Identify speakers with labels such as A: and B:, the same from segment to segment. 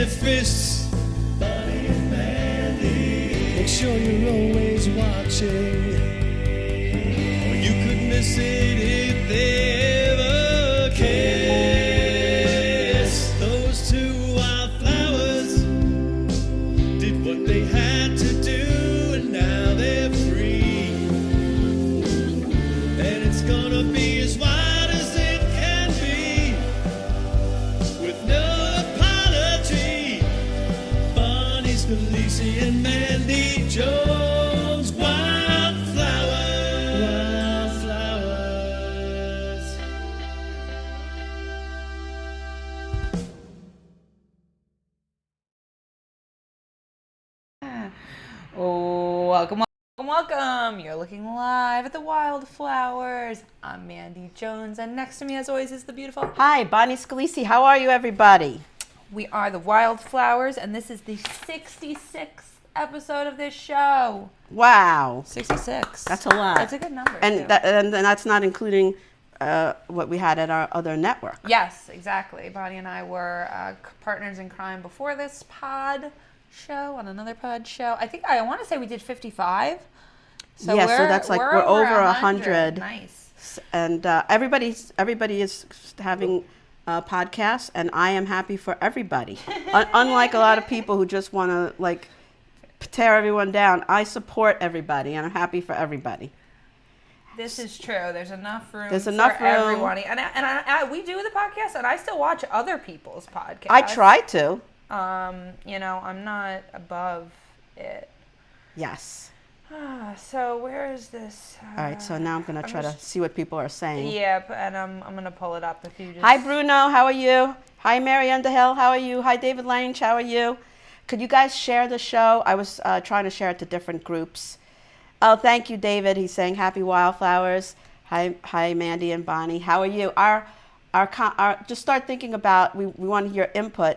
A: Fists, Bonnie and Mandy. Make sure you're always watching, or you could miss it if they ever kiss. Those two wildflowers did what they had to do, and now they're free. And it's gonna be as wide as it can be, with no Scalisi and Mandy Jones, Wildflowers.
B: Welcome. You're looking live at the Wildflowers. I'm Mandy Jones, and next to me, as always, is the beautiful...
C: Hi, Bonnie Scalisi. How are you, everybody?
B: We are the Wildflowers, and this is the 66th episode of this show.
C: Wow.
B: 66.
C: That's a lot.
B: That's a good number,
C: and that's not including what we had at our other network.
B: Yes, exactly. Bonnie and I were partners in crime before this pod show, on another pod show. I want to say we did 55. So
C: yeah, so that's like we're over 100.
B: Nice.
C: And everybody is having... podcasts, and I am happy for everybody. Unlike a lot of people who just want to like tear everyone down, I support everybody, and I'm happy for everybody.
B: This is true. There's enough room.
C: For
B: everybody, and we do the podcast, and I still watch other people's podcasts.
C: I try to.
B: I'm not above it.
C: Yes.
B: So where is this?
C: All right, so now I'm going to try to see what people are saying.
B: Yeah, and I'm going to pull it up if you just...
C: Hi, Bruno. How are you? Hi, Mary Underhill. How are you? Hi, David Lange. How are you? Could you guys share the show? I was trying to share it to different groups. Oh, thank you, David. He's saying happy Wildflowers. Hi, Mandy and Bonnie. How are you? Our just start thinking about, we want to hear input.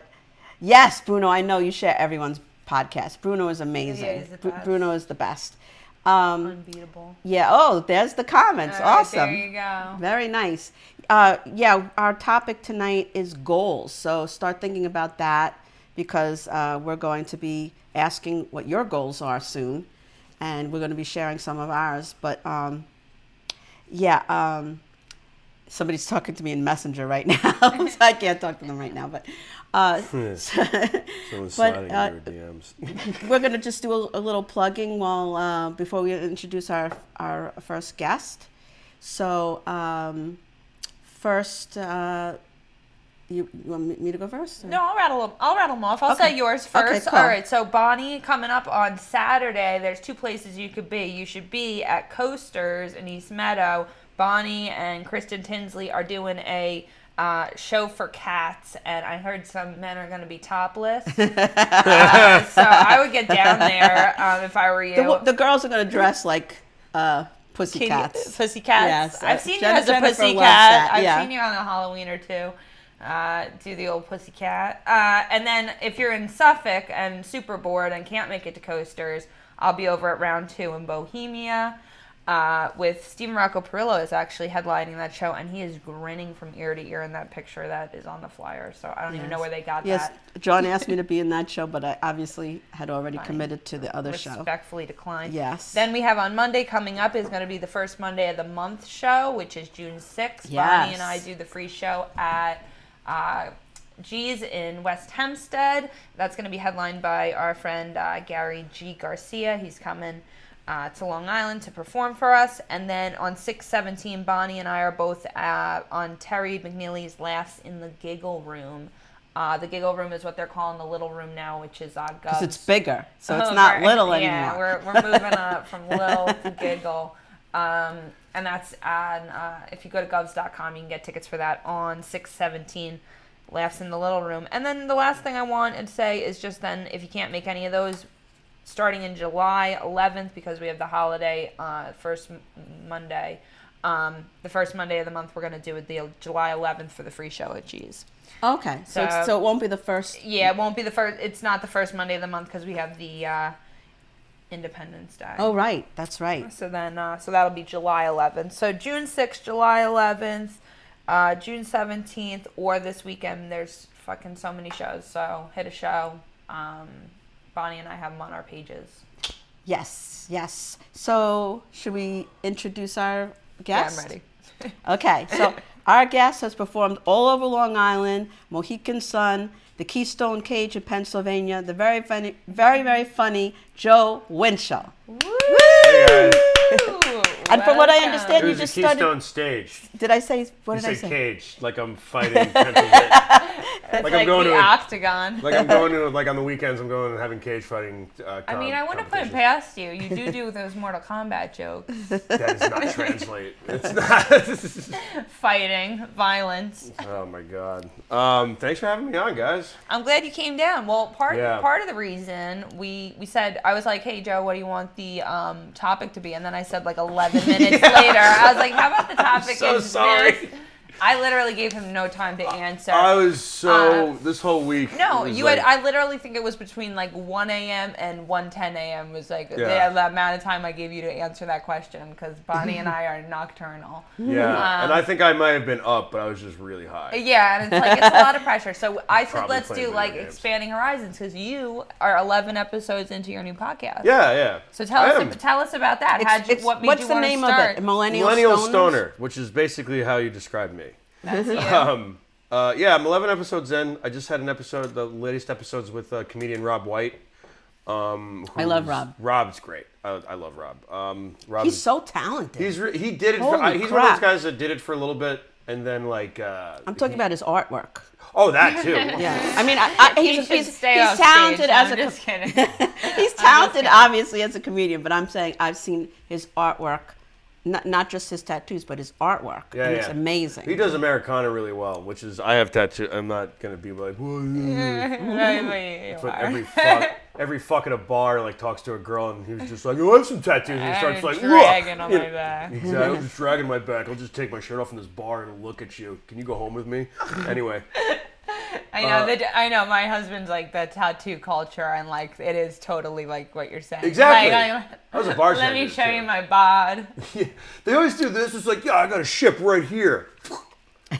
C: Yes, Bruno, I know you share everyone's podcast. Bruno is amazing.
B: Yeah, he's the best.
C: Bruno is the best.
B: Unbeatable.
C: Yeah. Oh, there's the comments.
B: All right,
C: awesome.
B: There you go.
C: Very nice. Our topic tonight is goals. So start thinking about that, because we're going to be asking what your goals are soon, and we're going to be sharing some of ours. But somebody's talking to me in Messenger right now, so I can't talk to them right now. But
D: Someone's sliding in your DMs.
C: We're going to just do a little plugging before we introduce our first guest. So first, you want me to go first? Or?
B: No, I'll rattle them off. I'll say yours first.
C: Okay, cool.
B: All right, so Bonnie, coming up on Saturday, there's two places you could be. You should be at Coasters in East Meadow. Bonnie and Kristen Tinsley are doing a show for cats, and I heard some men are going to be topless. So I would get down there if I were you.
C: The girls are going to dress like pussycats.
B: Pussycats.
C: Yes,
B: I've seen you
C: Jennifer
B: as a pussycat.
C: that,
B: I've seen you on a Halloween or two. Do the old pussycat. And then if you're in Suffolk and super bored and can't make it to Coasters, I'll be over at Round 2 in Bohemia. With Stephen Rocco Perillo is actually headlining that show, and he is grinning from ear to ear in that picture that is on the flyer. So I don't even know where they got that.
C: John asked me to be in that show, but I obviously had already committed to the other show.
B: Respectfully declined.
C: Yes.
B: Then we have on Monday coming up is going to be the first Monday of the month show, which is June 6th.
C: Yes.
B: Bonnie and I do the free show at G's in West Hempstead. That's going to be headlined by our friend Gary G. Garcia. He's coming to Long Island to perform for us. And then on 6/17, Bonnie and I are both on Terry McNeely's Laughs in the Giggle Room. The Giggle Room is what they're calling the Little Room now, which is Gubs.
C: Because it's bigger, so it's not little anymore.
B: Yeah, we're moving up from little to Giggle. And that's on, if you go to govs.com, you can get tickets for that on 6/17, Laughs in the Little Room. And then the last thing I want to say is just then, if you can't make any of those, starting in July 11th, because we have the holiday first Monday, the first Monday of the month, we're going to do it the July 11th for the free show at G's.
C: Okay, so it won't be the first.
B: Yeah, it won't be the first. It's not the first Monday of the month because we have the Independence Day.
C: Oh, right, that's right.
B: So then, so that'll be July 11th. So June 6th, July 11th, June 17th, or this weekend. There's fucking so many shows. So hit a show. Bonnie and I have them on our pages.
C: Yes. So should we introduce our guest?
B: Yeah, I'm ready.
C: Okay, so our guest has performed all over Long Island, Mohegan Sun, the Keystone Cage in Pennsylvania, the very funny, very funny Joe Winchell.
B: Woo!
D: Hey guys.
C: And from what I understand,
D: It
C: you
D: was
C: just
D: a Keystone
C: studied.
D: stage.
C: Did I say? What
D: You
C: did I
D: said
C: say?
D: cage, like I'm fighting Pennsylvania.
B: It's
D: Like I'm going
B: the
D: to a-
B: octagon.
D: Like I'm going to, like on the weekends, I'm going and having cage fighting.
B: I mean, I wouldn't put it past you. You do those Mortal Kombat jokes.
D: That does not translate. It's not.
B: Fighting, violence.
D: Oh my god. Thanks for having me on, guys.
B: I'm glad you came down. Well, part
D: Yeah.
B: of the reason we said, I was like, hey, Joe, what do you want the topic to be? And then I said like 11 minutes later, I was like, how about the topic
D: So
B: is
D: sorry.
B: this? I literally gave him no time to answer.
D: I was so this whole week.
B: No,
D: was
B: you
D: like,
B: had. I literally think it was between like 1 a.m. and 1:10 a.m. was like
D: Yeah.
B: the amount of time I gave you to answer that question because Bonnie and I are nocturnal.
D: Yeah, and I think I might have been up, but I was just really high.
B: Yeah, and it's like it's a lot of pressure. So I said
D: Probably
B: let's
D: playing
B: do
D: video
B: like
D: games.
B: expanding horizons because you are 11 episodes into your new podcast.
D: Yeah.
B: So tell us about that. What made
C: what's
B: you
C: the
B: want
C: name
B: to start?
C: of it? Millennial
D: Millennial
C: Stoners?
D: Stoner, which is basically how you described me.
B: That's you.
D: Yeah, I'm 11 episodes in. I just had an episode, the latest episodes with comedian Rob White.
C: I love Rob.
D: Rob's great. I love Rob. Rob.
C: He's so talented.
D: He did it.
C: Holy
D: He's one of
C: crap.
D: those guys that did it for a little bit, and then like.
C: I'm talking about his artwork.
D: Oh, that too.
C: Yeah, I mean,
B: He
C: he's
B: should stay off
C: talented
B: stage.
C: as
B: I'm
C: a
B: just kidding.
C: he's talented obviously as a comedian, but I'm saying I've seen his artwork, not just his tattoos, but his artwork.
D: Yeah,
C: and
D: yeah.
C: it's amazing.
D: He does Americana really well, which is I have tattoo. I'm not gonna be like. But every fuck at a bar like talks to a girl and he was just like, oh, I have some tattoos, and he starts like,
B: dragging
D: look.
B: on my back.
D: Exactly. I'm just dragging my back. I'll just take my shirt off in this bar and look at you. Can you go home with me? Anyway.
B: I know. My husband's like the tattoo culture, and like it is totally like what you're saying.
D: Exactly.
B: Like,
D: I was a bartender.
B: let me show
D: too.
B: you my bod.
D: Yeah. They always do this. It's like, yeah, I got a ship right here.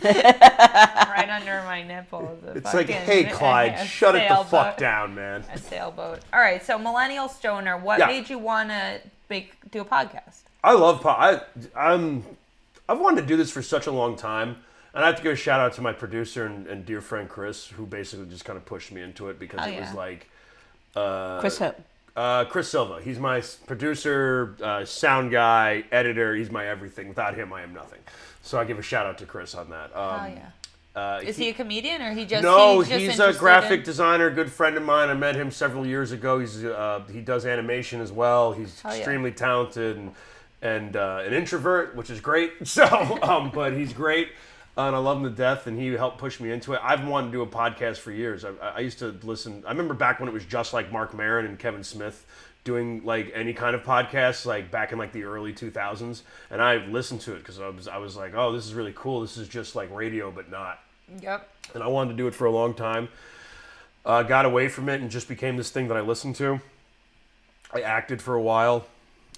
B: Right under my nipples.
D: It's like, hey, Clyde, shut it the fuck down, man.
B: A sailboat. All right, so Millennial Stoner, what
D: Yeah.
B: made you want to do a podcast?
D: I love I've wanted to do this for such a long time. And I have to give a shout out to my producer and dear friend Chris, who basically just kind of pushed me into it because it was like...
C: Chris who?
D: Chris Silva. He's my producer, sound guy, editor. He's my everything. Without him, I am nothing. So I give a shout out to Chris on that.
B: Is he a comedian or he just?
D: No,
B: he's
D: he's a
B: interested
D: graphic
B: in...
D: designer, good friend of mine. I met him several years ago. He does animation as well. He's extremely talented and an introvert, which is great. So, but he's great. And I love him to death, and he helped push me into it. I've wanted to do a podcast for years. I used to listen. I remember back when it was just like Mark Maron and Kevin Smith doing like any kind of podcast, like back in like the early 2000s. And I listened to it because I was like, oh, this is really cool. This is just like radio, but not.
B: Yep.
D: And I wanted to do it for a long time. Got away from it and just became this thing that I listened to. I acted for a while.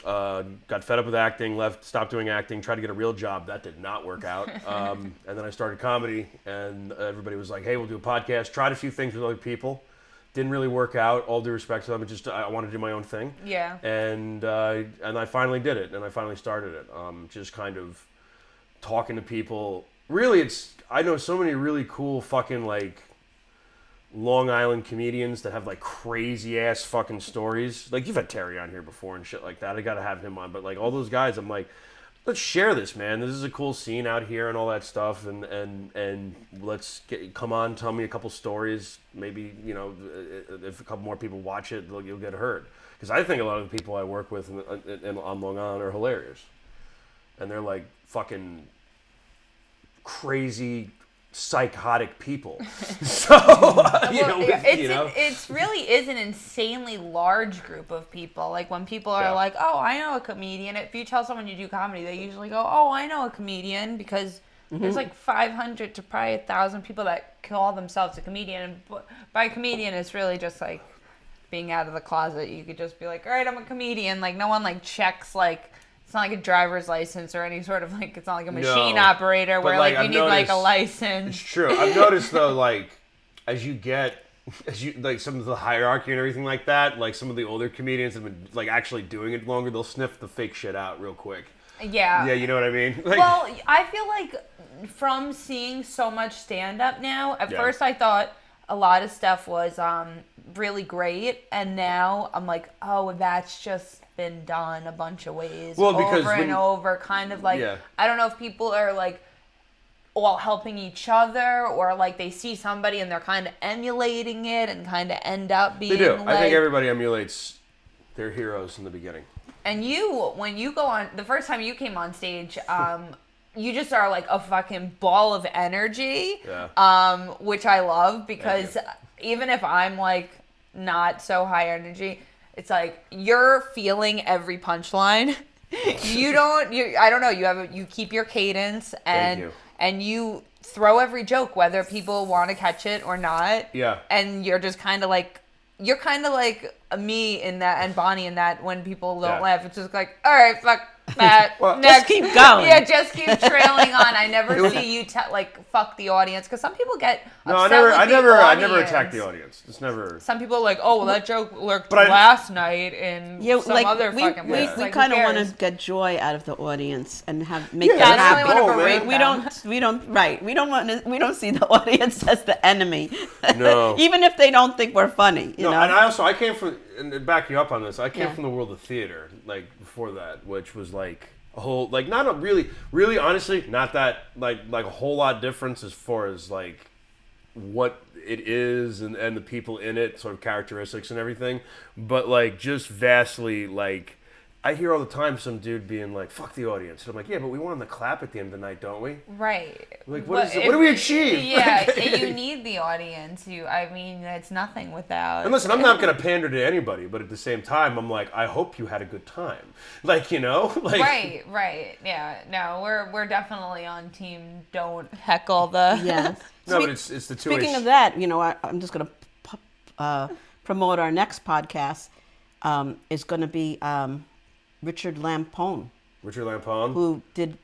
D: Got fed up with acting, stopped doing acting, tried to get a real job. That did not work out. And then I started comedy, and everybody was like, hey, we'll do a podcast. Tried a few things with other people. Didn't really work out, all due respect to them. I wanted to do my own thing.
B: Yeah.
D: And I finally did it, and I finally started it. Just kind of talking to people. Really, I know so many really cool fucking, like, Long Island comedians that have like crazy ass fucking stories. Like you've had Terry on here before and shit like that. I gotta have him on. But like all those guys, I'm like, let's share this, man. This is a cool scene out here and all that stuff. And let's come on, tell me a couple stories. Maybe, you know, if a couple more people watch it, you'll get heard. Because I think a lot of the people I work with on Long Island are hilarious. and they're like fucking crazy psychotic people. So
B: it's really is an insanely large group of people. Like when people are like, oh, I know a comedian. If you tell someone you do comedy, they usually go, oh, I know a comedian, because there's like 500 to probably 1,000 people that call themselves a comedian. And by comedian, it's really just like being out of the closet. You could just be like, all right, I'm a comedian. Like no one like checks like, it's not like a driver's license or any sort of like, it's not like a machine operator where like you need like a license.
D: It's true. I've noticed though, like as you like some of the hierarchy and everything like that, like some of the older comedians have been like actually doing it longer, they'll sniff the fake shit out real quick.
B: Yeah.
D: Yeah, you know what I mean? Like,
B: well, I feel like from seeing so much stand-up now, at first I thought a lot of stuff was really great, and now I'm like, oh, that's just been done a bunch of ways over and over, kind of like, I don't know if people are like all helping each other, or like they see somebody and they're kind of emulating it and kind of end up being. They do.
D: Like, I think everybody emulates their heroes in the beginning.
B: And you, when you go on, the first time you came on stage, you just are like a fucking ball of energy, which I love, because even if I'm like not so high energy, it's like you're feeling every punchline. I don't know, you keep your cadence, and you throw every joke whether people want to catch it or not. Yeah. And you're just kind of like, you're kind of like me in that, and Bonnie in that, when people don't laugh, it's just like, all right, fuck that.
C: Just keep going.
B: Yeah, just keep trailing on. I never see you like fuck the audience, because some people get upset
D: I never attack the audience. It's never.
B: Some people are like, oh, well, that joke worked last night in some
C: like,
B: other fucking place.
C: We
B: like,
C: kind of want to get joy out of the audience and make them happy. We don't see the audience as the enemy.
D: No.
C: Even if they don't think we're funny. You know?
D: And I came from, and to back you up on this, I came from the world of theater, like before that, which was like a whole, like not a really honestly, not that like a whole lot difference as far as like what it is and the people in it, sort of characteristics and everything, but like just vastly, like I hear all the time some dude being like, fuck the audience. And I'm like, yeah, but we want them to clap at the end of the night, don't we?
B: Right.
D: Like, what do we achieve?
B: Yeah, you need the audience. It's nothing without.
D: And listen, I'm not going to pander to anybody, but at the same time, I'm like, I hope you had a good time. Like, you know? Like,
B: right. Yeah. No, we're definitely on team don't heckle the...
C: Yes.
D: No, but it's the two-way...
C: Speaking of that, I'm just going to promote our next podcast. Is going to be... Richard Lampone, who did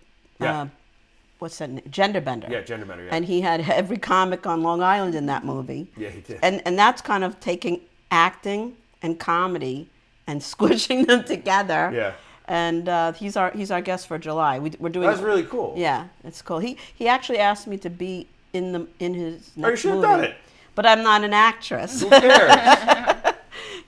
C: what's that name? Genderbender.
D: Yeah, Genderbender. Yeah.
C: And he had every comic on Long Island in that movie.
D: Yeah, he did.
C: And that's kind of taking acting and comedy and squishing them together. Yeah. And he's our guest for July. We're doing.
D: That's really cool.
C: Yeah, it's cool. He actually asked me to be in his next movie.
D: You should have done it.
C: But I'm not an actress.
D: Who cares?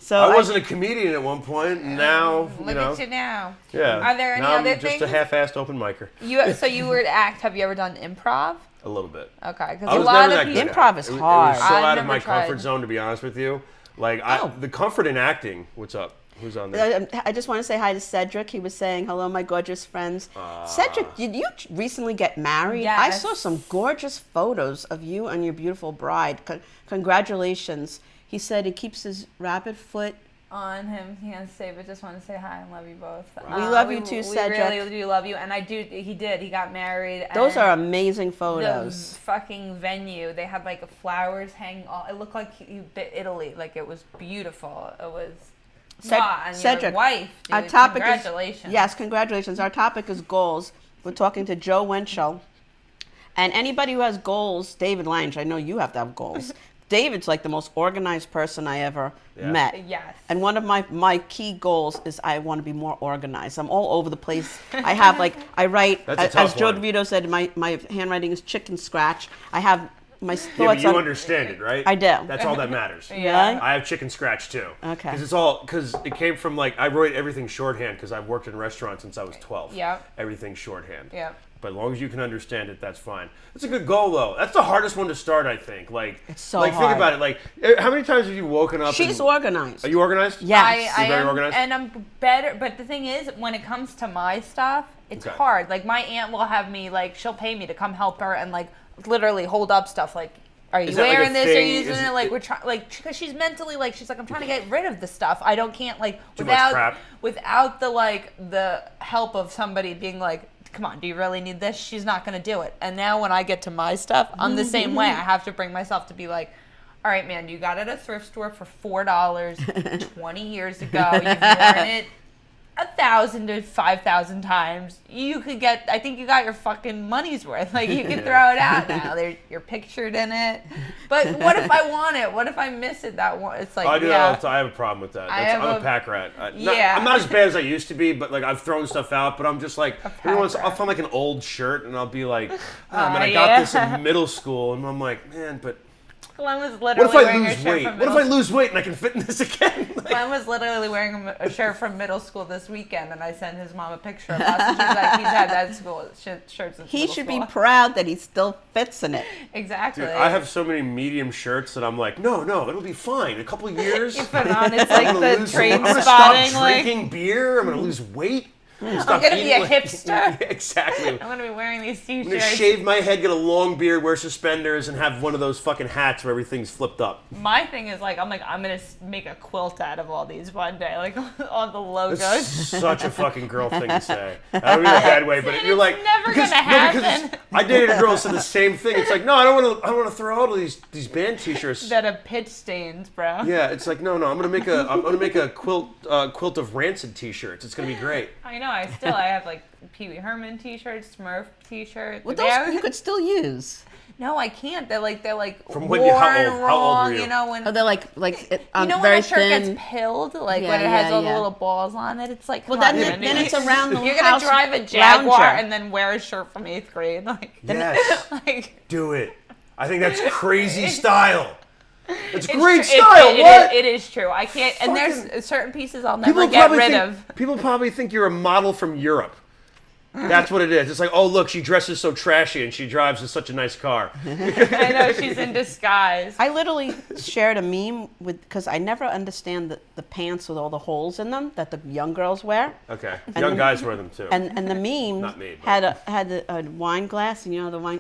D: So I wasn't a comedian at one point, and now,
B: Look at you now.
D: Yeah.
B: Are there any other things?
D: I'm just a half-assed open micer.
B: So you were to act. Have you ever done improv?
D: A little bit.
B: Okay, because a lot of people...
C: Improv is hard.
D: It was so out of my comfort zone, to be honest with you. Like, the comfort in acting... What's up? Who's on there?
C: I just want to say hi to Cedric. He was saying, hello, my gorgeous friends. Cedric, did you recently get married?
B: Yes.
C: I saw some gorgeous photos of you and your beautiful bride. Congratulations. He said he keeps his rabbit foot
B: on him. He can't say, but just want to say hi and love you both.
C: We love you too, Cedric.
B: We really do love you, and he got married.
C: Those are amazing photos.
B: The fucking venue, they had like flowers hanging it looked like Italy, like it was beautiful. It was and
C: Cedric,
B: your wife, dude,
C: our topic
B: congratulations.
C: Yes, congratulations. Our topic is goals. We're talking to Joe Winchell. And anybody who has goals, David Lange, I know you have to have goals. David's like the most organized person I ever met.
B: Yes.
C: And one of my key goals is I want to be more organized. I'm all over the place. I have I write, as Joe DeVito said, my handwriting is chicken scratch. I have my
D: Yeah, but
C: thoughts
D: you
C: on.
D: understand it, right?
C: I do.
D: That's all that matters.
B: Yeah.
D: I have chicken scratch too.
C: Okay.
D: Because it came from I wrote everything shorthand because I've worked in restaurants since I was 12.
B: Yeah.
D: Everything shorthand.
B: Yeah.
D: But as long as you can understand it, that's fine. That's a good goal, though. That's the hardest one to start, I think.
C: It's so
D: think
C: hard.
D: about it. How many times have you woken up?
C: She's
D: and,
C: organized.
D: Are you organized?
C: Yes.
D: You're very
B: am,
D: organized?
B: and I'm better. But the thing is, when it comes to my stuff, it's
D: Okay.
B: hard. Like my aunt will have me she'll pay me to come help her and literally hold up stuff. Are you
D: Is that like a
B: wearing this? Are
D: thing?
B: you using
D: Is
B: it?
D: it-
B: We're trying because she's mentally she's I'm trying to get rid of the stuff. I can't
D: Too much
B: without
D: crap.
B: without the help of somebody being come on, do you really need this? She's not going to do it. And now when I get to my stuff, I'm the same way. I have to bring myself to be all right, man, you got it at a thrift store for $4 20 years ago. You've worn it 1,000 to 5,000 times. You could I think you got your fucking money's worth. You can throw it out now. You're pictured in it. But what if I want it? What if I miss it that one? It's
D: I do that all the time. I have a problem with that. I'm a pack rat.
B: Yeah.
D: I'm not as bad as I used to be, but I've thrown stuff out. But I'm just every once I'll find an old shirt and I'll be man, I got this in middle school, and I'm man, but
B: Glenn was
D: what
B: literally
D: if I
B: wearing
D: lose
B: a shirt
D: weight?
B: from
D: What if
B: middle
D: I lose weight and I can fit in this again?
B: Glenn was literally wearing a shirt from middle school this weekend, and I sent his mom a picture of us, and she's he's had that school shirts since
C: He
B: middle
C: should
B: school.
C: be proud that he still fits in it.
B: Exactly.
D: Dude, I have so many medium shirts that I'm no, it'll be fine. In a couple of years,
B: You put it on, it's
D: I'm gonna
B: the
D: lose
B: train
D: I'm gonna
B: spotting.
D: stop drinking beer. I'm gonna lose weight.
B: I'm gonna be a hipster.
D: Exactly.
B: I'm gonna be wearing these
D: I'm gonna
B: t-shirts.
D: shave my head, get a long beard, wear suspenders, and have one of those fucking hats where everything's flipped up.
B: My thing is I'm gonna make a quilt out of all these one day, all the logos.
D: That's such a fucking girl thing to say. I don't mean in a bad way, but you're
B: It's never gonna happen.
D: I dated a girl who said the same thing. It's no, I don't want to throw out all these band t-shirts.
B: That have pitch stains, bro.
D: Yeah, it's no, I'm gonna make a quilt of Rancid t-shirts. It's gonna be great.
B: I know. I have Pee Wee Herman t-shirts, Smurf t-shirts.
C: Well, those you could still use.
B: No, I can't. They're
D: From
B: worn
D: when you- how old
B: wrong.
D: were you?
B: You know when
C: Oh, they're
B: when
C: very
B: a shirt
C: thin.
B: gets pilled, when
C: Yeah,
B: it has
C: yeah,
B: all the
C: yeah.
B: little balls on it. It's
C: Well,
B: come
C: then,
B: on,
C: then it's around the
B: You're
C: house
B: gonna drive a Jaguar
C: lounger.
B: and then wear a shirt from 8th grade,
D: Yes, do it. I think that's crazy style. It's
B: It's
D: great
B: true.
D: style. What?
B: It is true. I can't. And there's certain pieces I'll never
D: People
B: get
D: probably
B: rid
D: think,
B: of.
D: People probably think you're a model from Europe. That's what it is. It's oh, look, she dresses so trashy and she drives such a nice car.
B: I know she's in disguise.
C: I literally shared a meme because I never understand the pants with all the holes in them that the young girls wear.
D: Okay. Young guys wear them too.
C: And the meme
D: Not me, but-
C: had a wine glass, and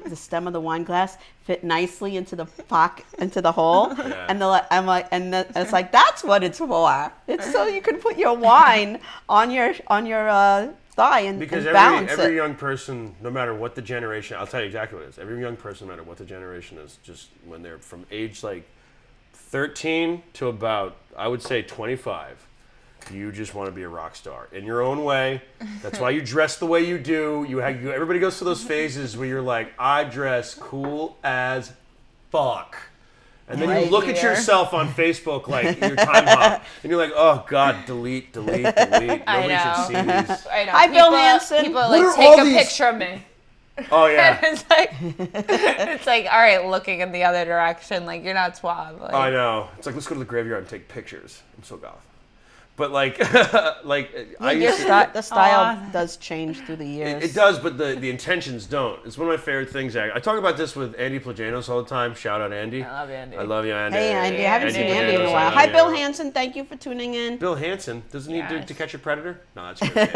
C: the stem of the wine glass fit nicely into the pocket, into the hole.
D: Yeah.
C: And it's that's what it's for. It's so you can put your wine on your thigh and
D: Because
C: balance
D: every
C: it.
D: young person, no matter what the generation, I'll tell you exactly what it is. Every young person, no matter what the generation is, just when they're from age 13 to about, I would say 25, you just want to be a rock star in your own way. That's why you dress the way you do. Everybody goes through those phases where you're I dress cool as fuck. And then you
C: Right
D: look at
C: here.
D: yourself on Facebook, your time hop, and you're oh God, delete. Nobody should see these.
B: I know.
C: Hi, Bill Hansen.
B: People
D: What are
B: take
D: all
B: a
D: these-
B: picture of me.
D: Oh yeah.
B: it's all right, looking in the other direction, you're not suave.
D: I know. It's let's go to the graveyard and take pictures. I'm so goth. But I used to,
C: The style does change through the years.
D: it does, but the intentions don't. It's one of my favorite things. I talk about this with Andy Plajanos all the time. Shout out Andy.
B: I love Andy.
D: I love you, Andy.
C: Hey, Andy. I haven't seen Andy in a
D: Plajanos,
C: while.
D: I
C: Hi,
D: love
C: Bill
D: you.
C: Hansen. Thank you for tuning in.
D: Bill Hansen. Doesn't he do
B: Yes.
D: To Catch a Predator? No, that's good.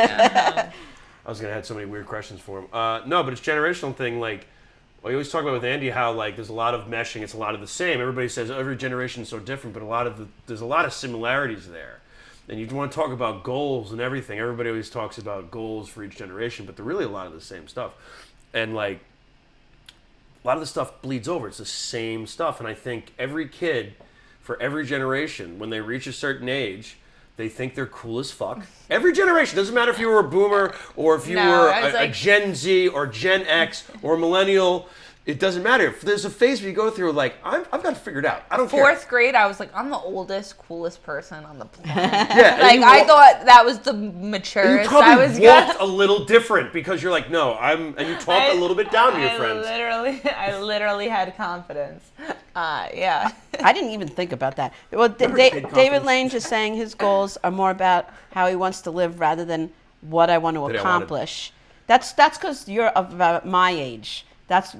D: I was going to have so many weird questions for him. No, but it's a generational thing. We always talk about with Andy how there's a lot of meshing. It's a lot of the same. Everybody says every generation is so different, but there's a lot of similarities there. And you want to talk about goals and everything. Everybody always talks about goals for each generation, but they're really a lot of the same stuff. And a lot of the stuff bleeds over. It's the same stuff. And I think every kid, for every generation, when they reach a certain age, they think they're cool as fuck. Every generation. Doesn't matter if you were a boomer or if you
B: No,
D: were
B: I was
D: a Gen Z or Gen X or a millennial. it doesn't matter. If there's a phase where you go through, like, I've got to figure it out. I don't care.
B: Fourth grade, I was like, I'm the oldest, coolest person on the planet.
D: Yeah,
B: Like, I thought that was the maturest
D: you
B: I was
D: probably walked a little different because you're like, no, and you talked a little bit down to your friends.
B: I literally had confidence. Yeah.
C: I didn't even think about that. Well, David Lane is saying his goals are more about how he wants to live rather than what I want to accomplish. That's because you're of about my age. That's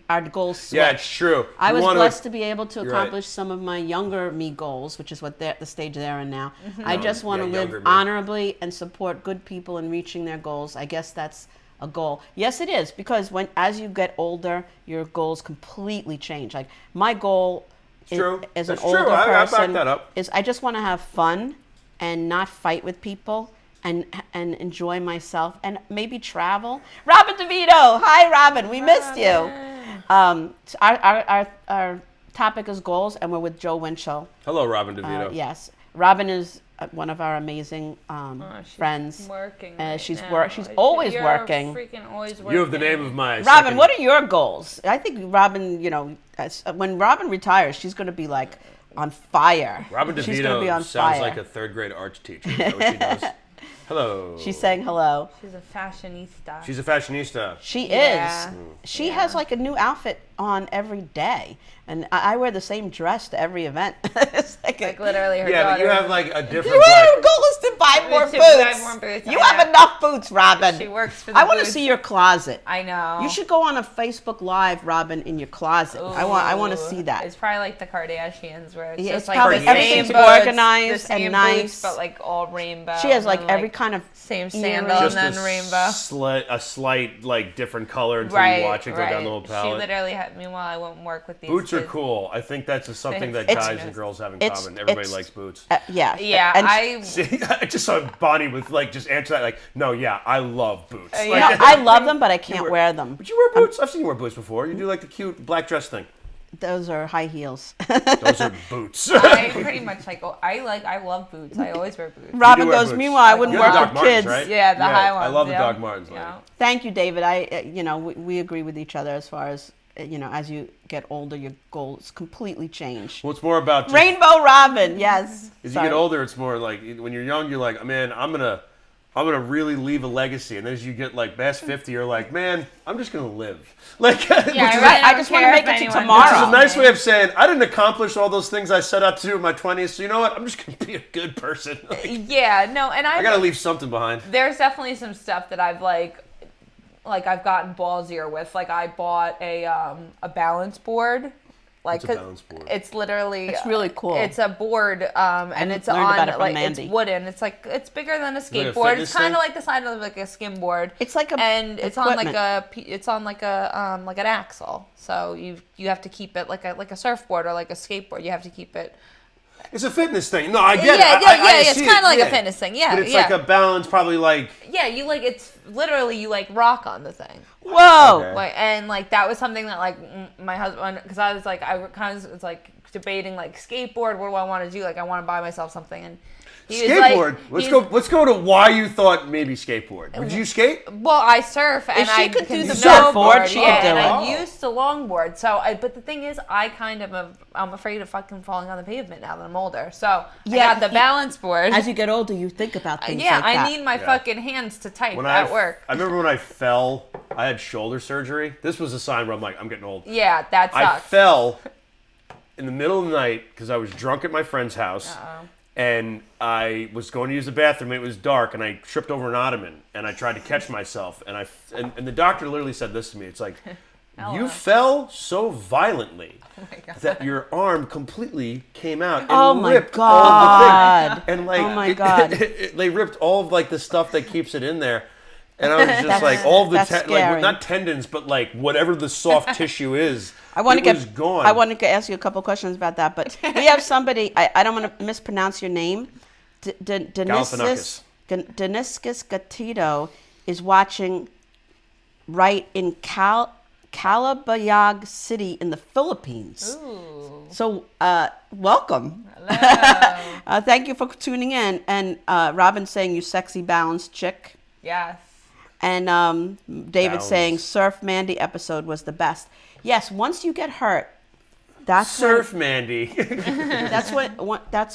C: our goals switch.
D: Yeah, it's true.
C: I was blessed to be able to accomplish some of my younger me goals, which is what the stage they're in now. I just want to live honorably and support good people in reaching their goals. I guess that's a goal. Yes, it is, because as you get older, your goals completely change. Like my goal as an older person
D: I back that up.
C: is I just want to have fun and not fight with people. And enjoy myself and maybe travel. Robin DeVito, hi Robin, we missed you. Our topic is goals, and we're with Joe Winchell.
D: Hello, Robin DeVito.
C: Yes, Robin is one of our amazing friends.
B: Working.
C: She's always working.
B: Freaking always working.
D: You have the name of my.
C: Robin, what are your goals? I think Robin, when Robin retires, she's going to be like on fire.
D: Robin DeVito
C: she's going to be on
D: sounds
C: fire.
D: like a third grade arts teacher. Is that what she does? Hello.
C: She's saying hello.
B: She's a fashionista.
D: She's a fashionista.
C: She is. She has like a new outfit on every day. And I wear the same dress to every event. It's like
B: literally her daughter.
D: Yeah, but you have like a different.
C: Your goal is to buy more boots. You have enough boots, Robin.
B: She works for the
C: I want to
B: boots.
C: see your closet.
B: I know.
C: You should go on a Facebook Live, Robin, in your closet.
B: Ooh.
C: I want to see that.
B: It's probably like the Kardashians, where it's
C: Yeah,
B: just
C: it's
B: like
C: probably
B: the same
C: everything's
B: boots,
C: organized
B: the same
C: and nice.
B: boots, but like all rainbow.
C: She has like
B: and,
C: every kind of
B: same
C: earring.
B: sandal
D: Just
B: and then rainbow.
D: a slight like different color until you watch it go down the whole palette.
B: She literally had. Meanwhile, I won't work with these.
D: Boots
B: kids.
D: are cool. I think that's something that
C: It's-
D: guys and girls have in common. Everybody likes boots.
C: Yeah.
B: Yeah,
C: And
D: See, I just saw Bonnie with like just answer that like, no, yeah, I love boots.
B: Yeah.
D: Like,
C: I love them, but I can't wear them.
D: But you wear boots. I've seen you wear boots before. You do like the cute black dress thing.
C: Those are high heels.
D: Those are boots.
B: I pretty much like. I love boots. I always wear boots.
C: Robin
D: wear
C: goes,
D: boots.
C: meanwhile, I wouldn't
D: You're the
C: work
D: Doc
C: with
D: Martens,
C: kids.
D: right?
B: Yeah, the high ones.
D: I love the
B: yeah.
D: Doc Martens.
B: Yeah.
C: Thank you, David. We agree with each other as far as, as you get older, your goals completely change.
D: Well, it's more about just,
C: Rainbow Robin, yes.
D: as you get older, it's more like when you're young, you're like, man, I'm gonna really leave a legacy. And then as you get like past 50, you're like, man, I'm just gonna live. Like,
C: I just want to make it to tomorrow.
D: Which is a nice way of saying I didn't accomplish all those things I set out to do in my 20s. So you know what? I'm just gonna be a good person. Like,
B: Yeah, no, and
D: I gotta leave something behind.
B: There's definitely some stuff that I've like I've gotten ballsier with. Like I bought a balance board. Like
D: What's a balance board?
B: It's literally
C: It's really cool.
B: It's a board and it's
C: learned
B: on
C: about it from
B: like
C: Mandy.
B: it's wooden. It's bigger than a
D: it a
B: skateboard.
D: fitness
B: It's kind
D: thing?
B: of like the size of like a skimboard.
C: It's like
B: it's on like
C: equipment.
B: like an axle. So you have to keep it like a surfboard or like a skateboard. You have to keep it.
D: It's a fitness thing. No, I get it.
B: Yeah. It's
D: see
B: kind of like
D: yeah.
B: a fitness thing. Yeah,
D: But it's
B: yeah.
D: like a balance, probably like.
B: Yeah, it's literally you like rock on the thing.
C: Whoa.
D: Okay.
B: Like and like that was something that like my husband, because I was like was like debating like skateboard. What do I want to do? Like I want to buy myself something, and he was
D: Skateboard.
B: like,
D: Let's go to why you thought maybe skateboard. Would you skate?
B: Well, I surf and
C: she
B: I
C: could do the
B: snowboard.
C: surfboard, she
B: Yeah,
C: could do
B: and
C: it.
B: I used to longboard. So, but the thing is, I kind of I'm afraid of fucking falling on the pavement now that I'm older. So I got the balance board.
C: As you get older, you think about things
B: yeah,
C: like that.
B: I need my fucking hands to type
D: When
B: at work.
D: I remember when I fell. I had shoulder surgery. This was a sign where I'm like, I'm getting old.
B: Yeah, that
D: I
B: sucks.
D: fell in the middle of the night because I was drunk at my friend's house. And I was going to use the bathroom. It was dark, and I tripped over an ottoman, and I tried to catch myself. And and the doctor literally said this to me. It's like, you fell so violently that your arm completely came out and
C: Oh my
D: ripped all the
C: God.
D: thing. And like,
C: Oh my God.
D: they ripped all of like the stuff that keeps it in there. And I was just like, all of the
C: that's
D: like
C: scary.
D: not tendons, but like whatever the soft tissue is.
C: I want
D: was gone.
C: I want to ask you a couple questions about that, but we have somebody. I don't want to mispronounce your name.
D: Galifianakis.
C: Deniscus Gatito is watching right in Calabayag City in the Philippines.
B: Ooh.
C: So welcome.
B: Hello.
C: Thank you for tuning in. And Robin's saying you sexy balanced chick.
B: Yes.
C: And David
D: Bounds.
C: saying Surf Mandy episode was the best. Yes, once you get hurt, that's
D: Surf Mandy.
C: that's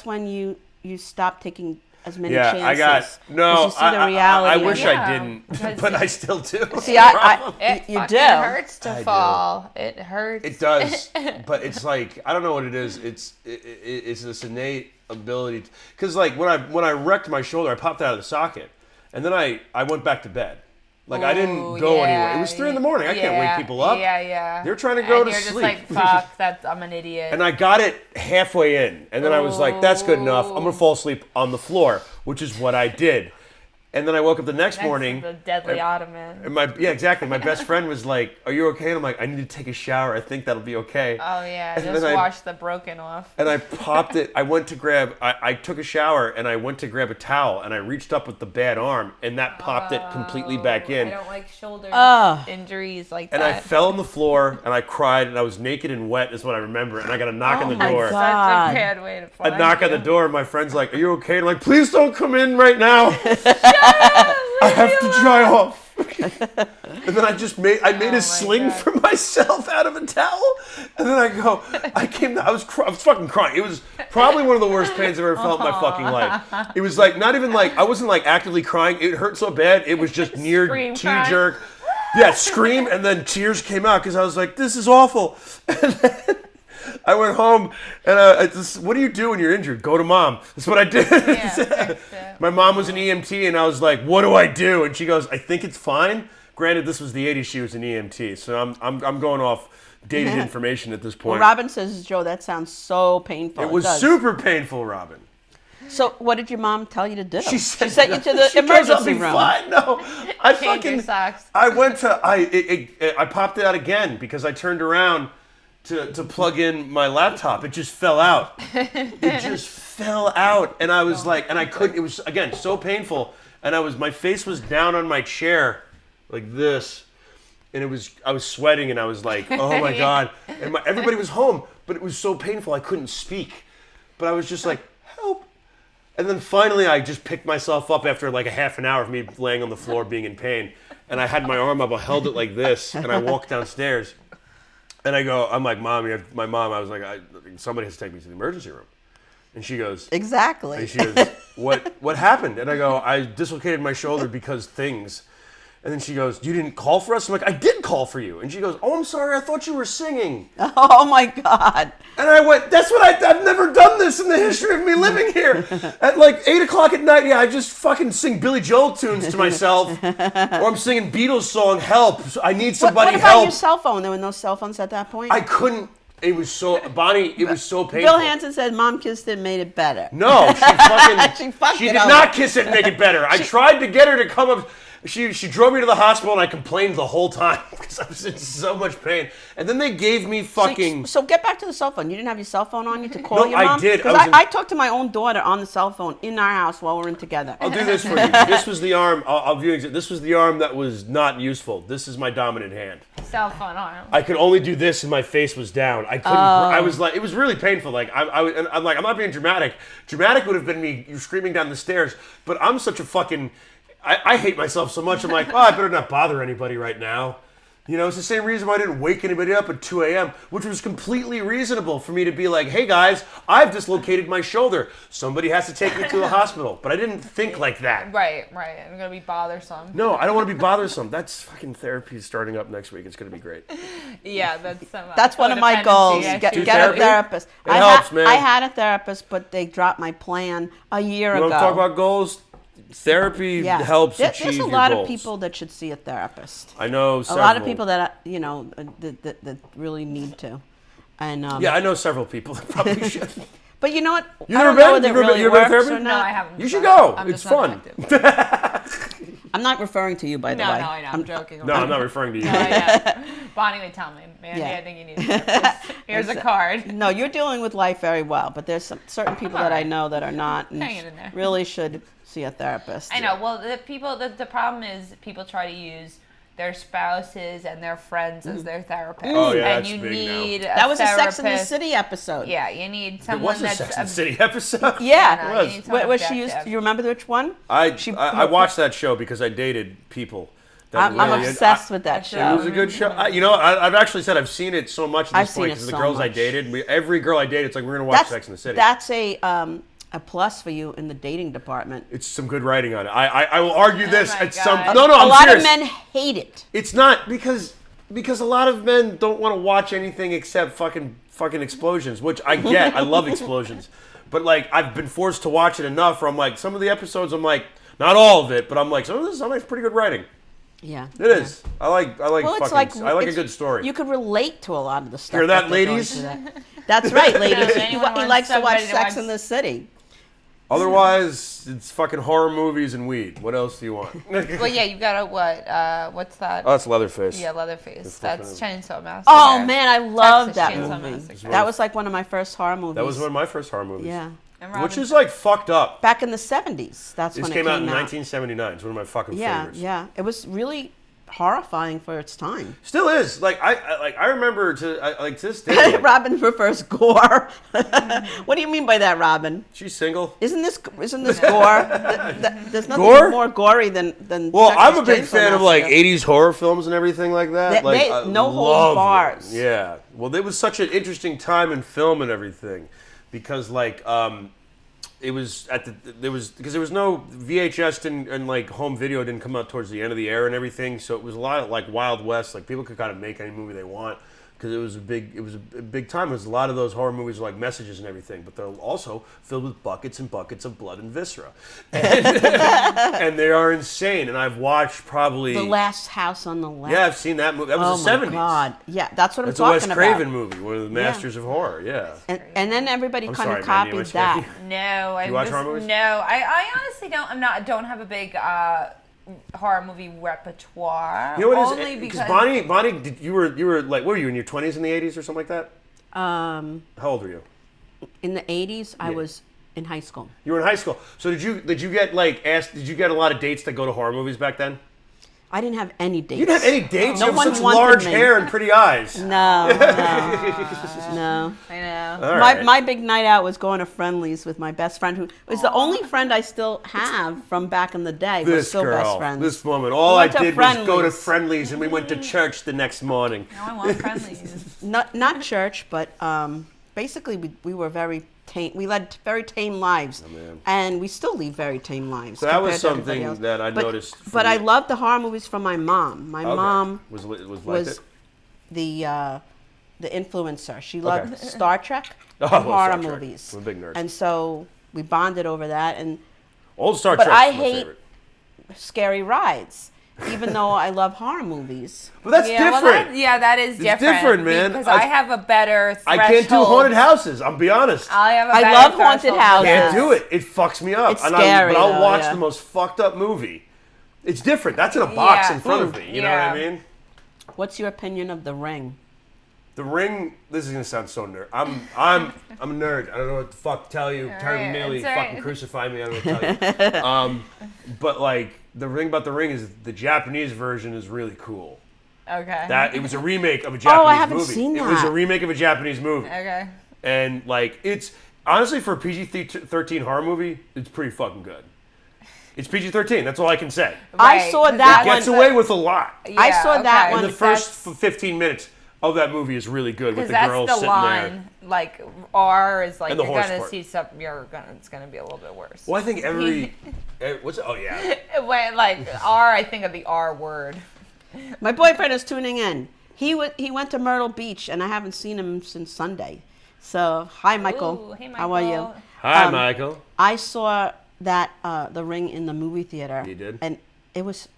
C: when you stop taking as many
D: Yeah,
C: chances.
D: I got no.
C: 'Cause you see the reality.
D: I wish
B: Yeah,
D: I didn't,
B: because
D: but I still do.
C: See,
B: It
C: you
B: fucking
C: do.
B: hurts to
D: I do.
B: fall. It hurts.
D: It does, but it's like I don't know what it is. It's this innate ability because like when I wrecked my shoulder, I popped out of the socket, and then I went back to bed. Like I didn't go anywhere. It was 3 a.m. I can't wake people up.
B: Yeah.
D: They're trying to go
B: and
D: to
B: you're
D: sleep.
B: just like, fuck, I'm an idiot.
D: And I got it halfway in, and then I was like, "That's good enough. I'm gonna fall asleep on the floor," which is what I did. And then I woke up the next morning.
B: The deadly ottoman.
D: And exactly. My best friend was like, "Are you okay?" And I'm like, "I need to take a shower. I think that'll be okay."
B: Oh yeah,
D: And
B: just
D: then
B: wash the broken off.
D: And I popped it. I went to grab. I took a shower and I went to grab a towel and I reached up with the bad arm and that popped it completely back in.
B: I don't like shoulder injuries like
D: And
B: that.
D: I fell on the floor and I cried and I was naked and wet is what I remember. And I got a knock on the
C: my
D: door.
C: God.
B: Such a bad way to find
D: A knock on
B: you.
D: the door. And my friend's like, "Are you okay?" And I'm like, "Please don't come in right now. I have to dry off." And then I made a sling
B: God.
D: for myself out of a towel. And then I was fucking crying. It was probably one of the worst pains I've ever felt in my fucking life. It was like, not even like, I wasn't like actively crying. It hurt so bad. It was just near
B: Scream
D: tear
B: crying.
D: jerk. Yeah, scream. And then tears came out because I was like, this is awful. And then I went home and what do you do when you're injured? Go to mom. That's what I did.
B: Yeah, fix it.
D: My mom was an EMT, and I was like, "What do I do?" And she goes, "I think it's fine." Granted, this was the '80s; she was an EMT, so I'm going off dated information at this point.
C: Well, Robin says, Joe, that sounds so painful.
D: It was
C: does.
D: super painful, Robin.
C: So, what did your mom tell you to do?
D: She
C: sent you to
D: she
C: the
D: goes, "I'll
C: emergency
D: be
C: room.
D: fine." No, I
B: Change your
D: fucking.
B: socks.
D: I went to I popped it out again because I turned around to plug in my laptop. It just fell out. It just fell out, and I was like, and I couldn't. It was again so painful, and my face was down on my chair, like this, and I was sweating, and I was like, oh my god, and everybody was home, but it was so painful I couldn't speak, but I was just like, help. And then finally, I just picked myself up after like a half an hour of me laying on the floor being in pain, and I had my arm up, I held it like this, and I walked downstairs, and I'm like, Mom, my mom. I was like, somebody has to take me to the emergency room. And she goes,
C: Exactly.
D: and she goes, what happened? And I go, I dislocated my shoulder because things. And then she goes, you didn't call for us? I'm like, I did call for you. And she goes, oh, I'm sorry, I thought you were singing.
C: Oh my God.
D: And I went, that's what I've never done this in the history of me living here. At like 8 o'clock at night, I just fucking sing Billy Joel tunes to myself. Or I'm singing Beatles song, Help. I need somebody
C: What about
D: help.
C: your cell phone? There were no cell phones at that point?
D: I couldn't. It was so, Bonnie, it was so painful.
C: Bill Hansen said Mom kissed it and made it better.
D: No,
C: She fucked
D: she
C: it
D: did
C: up.
D: not kiss it and make it better. I tried to get her to come up. She drove me to the hospital and I complained the whole time because I was in so much pain. And then they gave me fucking.
C: So get back to the cell phone. You didn't have your cell phone on you to call
D: No,
C: your
D: I
C: mom?
D: did.
C: Because
D: I was
C: I talked to my own daughter on the cell phone in our house while we're in together.
D: I'll do this for you. This was the arm. I'll view it. This was the arm that was not useful. This is my dominant hand.
B: Cell phone arm.
D: I could only do this and my face was down. I couldn't. I was like, it was really painful. Like I'm like, I'm not being dramatic. Dramatic would have been me screaming down the stairs. But I'm such a fucking. I hate myself so much. I'm like, oh, I better not bother anybody right now. You know, it's the same reason why I didn't wake anybody up at 2 a.m., which was completely reasonable for me to be like, hey guys, I've dislocated my shoulder. Somebody has to take me to the hospital. But I didn't think like that.
B: Right. I'm gonna be bothersome.
D: No, I don't want to be bothersome. That's fucking therapy starting up next week. It's going to be great.
B: Yeah,
C: That's one of my goals. Get
D: Do
C: a
D: therapy?
C: therapist.
D: It helps, man.
C: I had a therapist, but they dropped my plan a year
D: You
C: ago.
D: want to talk about goals? Therapy
C: Yes.
D: helps
C: There's
D: achieve
C: a
D: your
C: lot
D: goals.
C: of people that should see a therapist.
D: I know
C: A
D: several.
C: lot of people that that really need to. And
D: Yeah, I know several people that probably should.
C: but you know what?
D: You
C: I
D: never
C: don't know
D: been?
C: whether
D: You
C: it
D: ever
C: really
D: been to
C: works
D: therapy?
C: or
B: No,
C: not.
B: I haven't.
D: You should
B: tried.
D: go.
B: I'm
D: It's
B: just not
D: fun.
B: active.
C: I'm not referring to you, by the
B: No,
C: way.
B: I know. I'm joking.
D: No, I'm not referring to you.
B: Yeah. Bonnie would tell me, Mandy,
C: Yeah.
B: I think you need a therapist. Here's a card.
C: No, you're dealing with life very well, but there's certain people that I
B: alright.
C: know that are not, and
B: Hanging in there.
C: really should see a therapist.
B: I know. Well, the problem is people try to use their spouses and their friends as their therapist.
D: Oh, yeah,
B: and
D: that's
B: you
D: big now.
B: need
C: That was a Sex in the
B: therapist.
C: City episode.
B: Yeah, you need
D: It
B: someone
D: was a
B: that's
D: Sex and the City episode.
B: No,
C: Yeah,
B: you need someone
C: where she used.
B: objective.
C: You remember which one?
D: I watched that show because I dated people,
C: I'm obsessed with that show.
D: It was a good show. I've actually said I've seen it so much at this point because the girls I dated, every girl I dated, it's like we're gonna watch Sex and the City.
C: That's a plus for you in the dating department.
D: It's some good writing on it. I will argue this at some.
C: A
D: I'm
C: lot
D: serious.
C: of men hate it.
D: It's not because a lot of men don't want to watch anything except fucking explosions, which I get. I love explosions, but like I've been forced to watch it enough where I'm like some of the episodes I'm like not all of it, but I'm like some of this is pretty good writing.
C: Yeah,
D: it is. I like
C: well,
D: I like a good story.
C: You could relate to a lot of the stuff.
D: Hear that, ladies?
C: That's right, ladies. He
B: Anyone
C: likes to watch
B: somebody to
C: Sex
B: watch-
C: in the City.
D: Otherwise, it's fucking horror movies and weed. What else do you want?
B: Well, yeah, you got a what? What's that?
D: Oh, that's Leatherface.
B: Yeah, Leatherface. That's Chainsaw Massacre.
C: Oh man, I love
B: Texas
C: that
B: Chainsaw
C: movie.
B: Massacre.
C: That was like one of my first horror movies.
D: That was one of my first horror movies.
C: Yeah.
B: And
D: Which
B: Robin-
D: is like fucked up.
C: Back in the 70s. That's
D: This
C: when it
D: came out in 1979. It's one of my fucking favorites.
C: Yeah. It was really horrifying for its time.
D: Still is. Like I remember to this day. Like,
C: Robin prefers gore. What do you mean by that, Robin?
D: she's single.
C: Isn't this gore? There's nothing
D: Gore?
C: more gory than.
D: Well,
C: Texas
D: I'm a big
C: Chainsaw
D: fan of like
C: Massacre.
D: 80s horror films and everything like that. I
C: no holds
D: love
C: bars.
D: them. Yeah. Well, it was such an interesting time in film and everything, because like it was because there was no VHS and like home video didn't come out towards the end of the era and everything, so it was a lot of like Wild West. Like people could kind of make any movie they want. Because it was a big time. Because a lot of those horror movies are like messages and everything, but they're also filled with buckets and buckets of blood and viscera, and they are insane. And I've watched probably
C: The Last House on the Left.
D: Yeah, I've seen that movie. That was the '70s.
C: Oh my God! Yeah, that's what
D: It's
C: I'm
D: a Wes
C: talking
D: Craven
C: about.
D: movie, one of the masters of horror. Yeah.
C: And then everybody
D: I'm
C: kind
D: sorry,
C: of
D: Mandy,
C: copied
D: Wes
C: that.
D: Craven.
B: No, I
D: You watch horror movies?
B: No, I honestly don't have a big horror movie repertoire.
D: You know what
B: Only
D: it is?
B: because
D: Bonnie, you were like, what were you in your 20s in the 80s or something like that? How old were you?
C: In the 80s, I was in high school.
D: You were in high school. So did you get like asked? Did you get a lot of dates to go to horror movies back then?
C: I didn't have any dates.
D: You didn't have any dates.
C: No
D: You have
C: one
D: such
C: wanted
D: large
C: me.
D: hair and pretty eyes.
C: No.
B: I know.
D: All right.
C: My big night out was going to Friendlies with my best friend, who was the only friend I still have from back in the day. We're
D: This
C: still
D: girl,
C: best friends.
D: this woman. All
C: We
D: I
C: went to
D: did was go to
C: Friendlies.
D: Friendlies, and we went to church the next morning.
B: Now I want friendlies.
C: Not church, but basically we were very tame. We led very tame lives,
D: man.
C: and we still lead very tame lives.
D: So that was
C: compared to everybody
D: something
C: else.
D: that I
C: But-
D: noticed from
C: But I
D: you.
C: loved the horror movies from my mom. My
D: Okay.
C: mom
D: was like
C: was
D: it?
C: the influencer. She loved Star Trek
D: Oh,
C: and
D: I love
C: horror
D: Star Trek.
C: movies.
D: I'm a big nerd.
C: And so we bonded over that. And
D: Old Star
C: but
D: Trek.
C: I
D: my
C: hate
D: favorite.
C: scary rides, even though I love horror movies.
D: Well, that's
B: Yeah, well,
D: different.
B: that is
D: It's
B: different.
D: different, man.
B: Because I have a better threshold.
D: I can't do haunted houses. I'll be honest.
B: I have a
C: I
B: better
C: love haunted
B: threshold.
C: houses.
D: Can't do it. It fucks me up.
C: It's
D: but
C: scary,
D: I'll
C: though,
D: watch
C: yeah.
D: the most fucked up movie. It's different. That's in a box
B: Yeah.
D: in front of me. You know what I
B: Yeah.
D: mean?
C: What's your opinion of The Ring?
D: The Ring. This is gonna sound so nerd. I'm a nerd. I don't know what the fuck to tell you. Terry
B: right,
D: Millie,
B: it's all right.
D: fucking crucify me. I don't know what to tell you. But like the Ring about the Ring is the Japanese version is really cool.
B: Okay.
D: That it was a remake of a Japanese
C: I haven't
D: movie.
C: seen
D: It was a
C: that.
D: remake of a Japanese movie.
B: Okay.
D: And like it's honestly for a PG-13 horror movie, it's pretty fucking good. It's PG-13. That's all I can say.
C: I
B: Right,
C: saw
B: 'cause
C: that
B: that's
C: one.
D: Gets away with a lot.
C: I saw that
B: okay.
C: one.
D: And the first 15 minutes of that movie is really good with
B: Because
D: the girls
B: that's the
D: sitting
B: line. Like R is like
D: And the
B: you're
D: horse
B: gonna
D: part.
B: see something. It's gonna be a little bit worse.
D: Well, I think what's it? Oh yeah.
B: When, like R, I think of the R word.
C: My boyfriend is tuning in. He went to Myrtle Beach, and I haven't seen him since Sunday. So, hi, Michael.
B: Ooh, hey,
C: How are you?
B: Michael.
D: Hi, Michael.
C: I saw that The Ring in the movie theater.
D: You did?
C: And it was